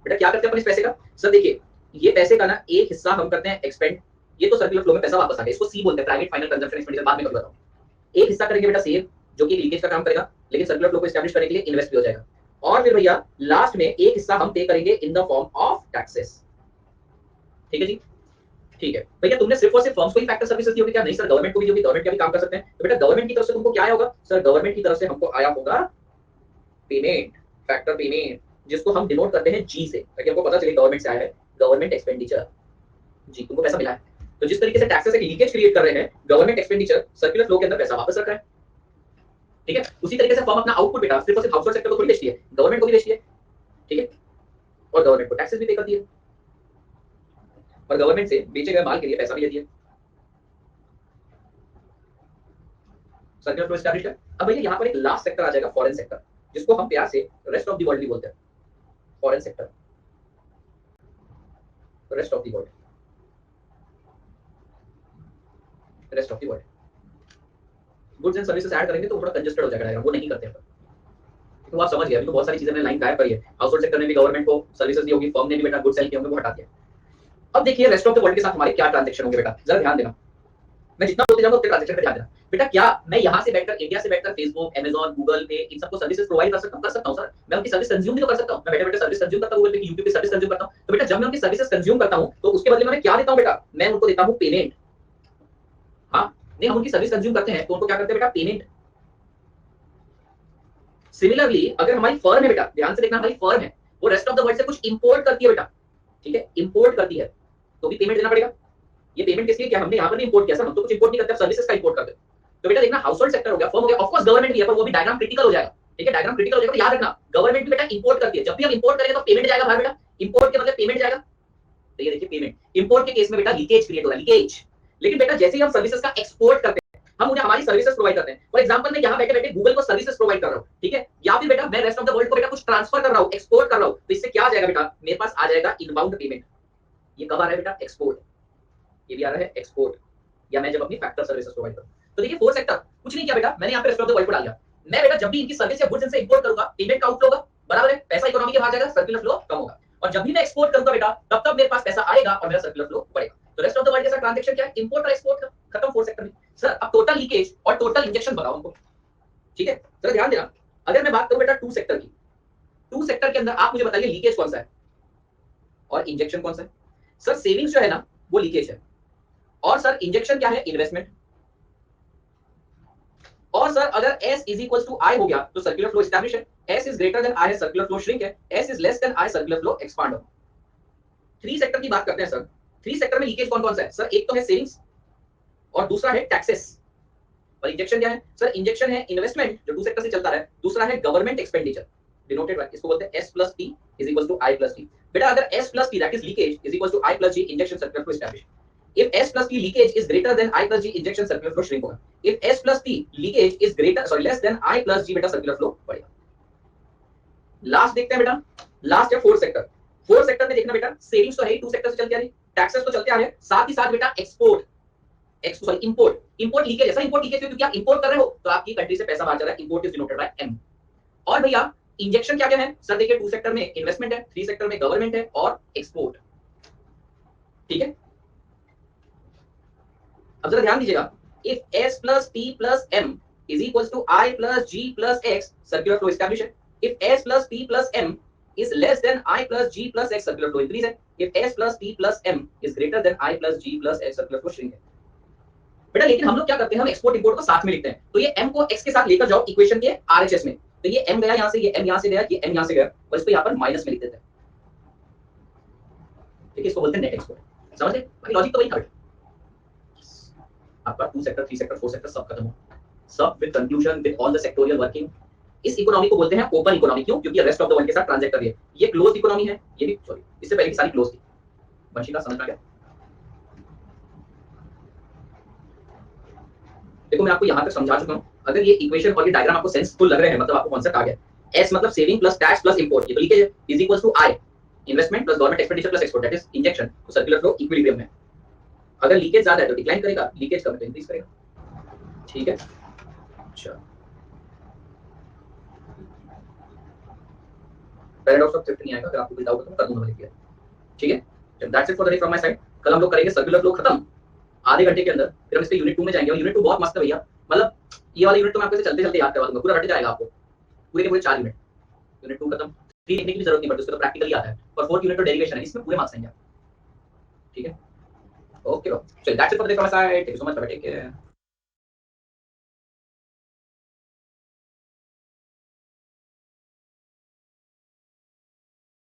बेटा क्या करते हैं अपन इस पैसे का? सर देखिए ये पैसे का ना एक हिस्सा हम करते हैं एक्सपेंड, ये तो सर्कुलर फ्लो में पैसा वापस आ गया, इसको सी बोलते हैं, प्राइवेट फाइनल कंजम्पशन एक्सपेंडिचर, बाद में कभी बताऊं। एक हिस्सा करेंगे बेटा सेव, जो कि लीकेज का काम करेगा, लेकिन सर्कुलर फ्लो को एस्टैब्लिश करने के लिए इन्वेस्ट भी हो जाएगा। और फिर भैया लास्ट में एक हिस्सा हम पे करेंगे इन द फॉर्म ऑफ टैक्सेस। ठीक है जी, ठीक है भैया। तुमने सिर्फ और सिर्फ फर्म्स को ही फैक्टर सर्विसेज दी होगी क्या? नहीं सर, गवर्नमेंट को भी दोगी, गवर्नमेंट का भी काम कर सकते हैं। तो बेटा गवर्नमेंट की तरफ से तुमको क्या आया होगा? सर गवर्नमेंट की तरफ से हमको आया होगा पेमेंट, फैक्टर पेमेंट, जिसको हम डिनोट करते हैं जी से, ताकि हमको पता चले गवर्नमेंट से आया है, गवर्नमेंट एक्सपेंडिचर जी, तुमको पैसा मिला है। तो जिस तरीके से टैक्सेस एक लीकेज क्रिएट कर रहे हैं, गवर्नमेंट एक्सपेंडिचर सर्कुलर फ्लो के अंदर पैसा वापस रख रहा है। ठीक है, उसी तरीके से फर्म अपना आउटपुट बेटा सिर्फ और सिर्फ हाउस होल्ड सेक्टर को थोड़ी बेचती है, गवर्नमेंट को भी बेचती है। ठीक है, और गवर्नमेंट को टैक्सेस भी पे करती है और गवर्नमेंट से बेचे गए माल के लिए पैसा भी लेती है। सर्कुलर फ्लो एस्टैब्लिश है। अब भैया यहाँ पर एक लास्ट सेक्टर आ जाएगा, फॉरेन सेक्टर, जिसको हम प्यार से रेस्ट ऑफ द वर्ल्ड भी बोलते हैं। Foreign sector, rest of the world, rest of the world. Goods and services add करेंगे तो थोड़ा कंजेस्टेड हो जाएगा, वो नहीं करते हैं। तो आप समझ गए। अभी तो बहुत सारी चीजें मैंने लाइन गायब करी है। हाउस होल्ड सेक्टर ने भी गवर्नमेंट को सर्विसेज दी होगी, फर्म ने भी बेटा गुड सेल किए होंगे, वो हटा दिया। अब देखिए रेस्ट ऑफ द वर्ल्ड के साथ हमारे क्या ट्रांजेक्शन होंगे बेटा, जरा ध्यान देना। मैं जितना बोलते जाऊंगा उतने ट्रांजेक्शन पे ध्यान देना बेटा। क्या मैं यहाँ से बैठकर, इंडिया से बैठकर फेसबुक, अमेजॉन, गूगल पे, इन सबको सर्विसेज प्रोवाइड कर सकता हूँ? कर सकता हूँ सर। मैं उनकी सर्विस कंज्यूम भी तो कर सकता हूँ। मैं बैठे बैठे सर्विस कंज्यूम करता हूँ, गूगल पे, यूट्यूब पे सर्विस कंज्यूम करता हूँ। तो बेटा जब मैं उनकी सर्विसेज कंज्यूम करता हूँ तो उसके बदले में मैं क्या देता हूँ बेटा? मैं उनको देता हूँ पेमेंट। हाँ नहीं, हम उनकी सर्विस कंज्यूम करते हैं तो उनको क्या करते हैं बेटा? पेमेंट। सिमिलरली अगर हमारी फर्म है बेटा, ध्यान से देखना, हमारी फर्म है वो रेस्ट ऑफ द वर्ल्ड से कुछ इंपोर्ट करती है बेटा, ठीक है, इंपोर्ट करती है तो भी पेमेंट देना पड़ेगा। ये पेमेंट किसकी है? क्या हमने यहाँ पर नहीं इंपोर्ट किया सर, हम तो कुछ इंपोर्ट नहीं करते, सर्विसेज का इंपोर्ट करते हैं। तो बेटा देखना, हाउस होल्ड सेक्टर हो गया, फर्म हो गया, ऑफ कोर्स गवर्नमेंट भी है, पर वो भी डायग्राम क्रिटिकल हो जाएगा, ठीक है, डायग्राम क्रिटिकल हो जाएगा। तो याद रखना गवर्नमेंट भी बेटा इंपोर्ट करती है। जब भी हम इंपोर्ट करेंगे तो पेमेंट जाएगा बाहर बेटा, इंपोर्ट के बदले पेमेंट जाएगा। तो ये देखिए पेमेंट, इंपोर्ट के केस में बेटा लीकेज क्रिएट होगा, लीकेज। लेकिन बेटा जैसे ही हम सर्विसेज का एक्सपोर्ट करते हैं, हम उन्हें हमारी सर्विसेज प्रोवाइड करते हैं। फॉर एग्जांपल मैं यहाँ बैठे बैठे गूगल को सर्विसेज प्रोवाइड कर रहा हूँ, ठीक है, या फिर बेटा मैं रेस्ट ऑफ द वर्ल्ड को बेटा कुछ ट्रांसफर कर रहा हूँ, एक्सपोर्ट कर रहा हूँ, तो इससे क्या आ जाएगा बेटा? मेरे पास आ जाएगा इनबाउंड पेमेंट। ये कब आ रहा है बेटा? एक्सपोर्ट। ये भी आ रहा है एक्सपोर्ट, या मैं जब अपनी फैक्टर सर्विसेज प्रोवाइड करूँ। तो देखिए फोर्थ सेक्टर कुछ नहीं किया बेटा, मैंने यहाँ पे रेस्ट ऑफ द वर्ल्ड को डाल दिया। मैं बेटा जब भी इनकी सर्विस या गुड्स इनसे इंपोर्ट करूंगा, पेमेंट का आउटफ्लो होगा, बराबर है, पैसा इकोनॉमी के बाहर जाएगा, सर्कुलर फ्लो कम होगा। और जब भी मैं एक्सपोर्ट करूंगा बेटा, तब तब मेरे पास पैसा आएगा और मेरा सर्कुलर फ्लो बढ़ेगा। तो रेस्ट ऑफ द वर्ल्ड जैसा ट्रांजैक्शन क्या है? इंपोर्ट और एक्सपोर्ट का, खत्म फोर्थ सेक्टर में। सर अब टोटल लीकेज और टोटल इंजेक्शन बताओ हमको, ठीक है, जरा ध्यान देना। अगर मैं बात करूं बेटा टू सेक्टर की, टू सेक्टर के अंदर आप मुझे बताइए लीकेज कौन सा है और इंजेक्शन कौन सा है? सर सेविंग्स जो है ना वो लीकेज है, और सर इंजेक्शन क्या है? इन्वेस्टमेंट। और सर अगर S is equal to I हो गया तो सर्कुलर फ्लो एस्टैब्लिश है, S is greater than I है, सर्कुलर फ्लो श्रिंक है, S is less than I, circular flow expand हो। थ्री सेक्टर की बात करते हैं सर। थ्री सेक्टर में लीकेज कौन कौन सा है? सर एक तो है सेविंग्स, और दूसरा है टैक्सेस, और इंजेक्शन क्या है? सर इंजेक्शन है इन्वेस्टमेंट जो टू सेक्टर से चलता है, दूसरा है गवर्नमेंट एक्सपेंडिचर, डिनोटेड बाय, इसको बोलते हैं S plus T is equal to I plus T। बेटा अगर S plus T that is leakage is equal to I plus G, injection, circular flow establish. If S plus T leakage is greater than I plus G, injection, circular flow shrink होगा। If S plus T leakage is less than I plus G, बेटा circular flow बढ़ेगा। Last देखते हैं बेटा, last है fourth sector. Fourth sector में देखना बेटा, सेविंग्स तो है ही, टू सेक्टर से चलते आ रही, टैक्सेस तो चलते आ रहे हैं, साथ ही साथ बेटा एक्सपोर्ट, इंपोर्ट लीकेज। ऐसा इंपोर्ट लीकेज क्योंकि आप इंपोर्ट कर रहे हो तो आपकी कंट्री से पैसा बाहर जा रहा है, import is denoted by M। और भैया इंजेक्शन क्या क्या है? सर देखिए टू सेक्टर में इन्वेस्टमेंट है, थ्री सेक्टर में गवर्नमेंट है और एक्सपोर्ट, ठीक है। अब जरा ध्यान दीजिएगा, if S plus T plus M is equals to I plus G plus X, circular flow establish है। If S plus T plus M is less than I plus G plus X, circular flow increase है। If S plus T plus M is greater than I plus G plus X, circular flow shrink है। बेटा लेकिन हम लोग क्या करते हैं, हम एक्सपोर्ट इंपोर्ट को साथ में लिखते हैं। तो ये M को X के साथ लेकर जाओ इक्वेशन के RHS में, तो ये M गया यहाँ से, ये M यहाँ से गया, ये M यहाँ से गया, और इसको यहाँ पर माइनस में लिख देते हैं, ठीक है, इसको बोलते हैं नेट एक्सपोर्ट। समझ गए? बाकी लॉजिक तो वही था। आपका two sector, three sector, four sector सब खत्म हो, सब with conclusion, with all the sectoral working. इस इकोनॉमी को बोलते हैं ओपन इकोनॉमी। क्यों? क्योंकि रेस्ट ऑफ द वर्ल्ड के साथ ट्रांजैक्ट कर रही है। ये क्लोज इकोनॉमी है, ये भी सॉरी, इससे पहले की सारी क्लोज थी। वंशिका समझ में आ गया? देखो मैं आपको यहां तक समझा चुका हूं। अगर ये इक्वेशन और ये डायग्राम आपको सेंसफुल लग रहे हैं, मतलब आपको कांसेप्ट आ गया। S मतलब saving plus tax plus import, ये तो लीकेज है, is equals to I investment plus government expenditure plus export, that is injection. तो सर्कुलर फ्लो इक्विलिब्रियम में, अगर लीकेज ज्यादा है तो डिक्लाइन करेगा, लीकेज कम है तो इंक्रीज करेगा, ठीक है। अच्छा पैराडॉक्स ऑफ शिफ्ट नहीं आएगा, अगर आपको कोई डाउट हो तो मैं कर दूंगा, लिख दिया, ठीक है। That's it for the day from my side. कल हम लोग करेंगे सर्कुलर फ्लो खत्म आधे घंटे के अंदर, फिर हम इसके यूनिट 2 में जाएंगे। और यूनिट 2 बहुत मस्त है भैया, मतलब ये वाला यूनिट तो मैं आपको चलते चलते याद करवा दूंगा, पूरा रट जाएगा आपको, पूरे के पूरे 4 यूनिट। यूनिट 2 खत्म, 3 लिखने की भी जरूरत नहीं पड़ती, उसको तो प्रैक्टिकली आता है, और 4th यूनिट तो डेरिवेशन है, इसमें पूरे मार्क्स आएंगे, ठीक है। ओके, चलो that's it for the day from my side, thank you so much, take care.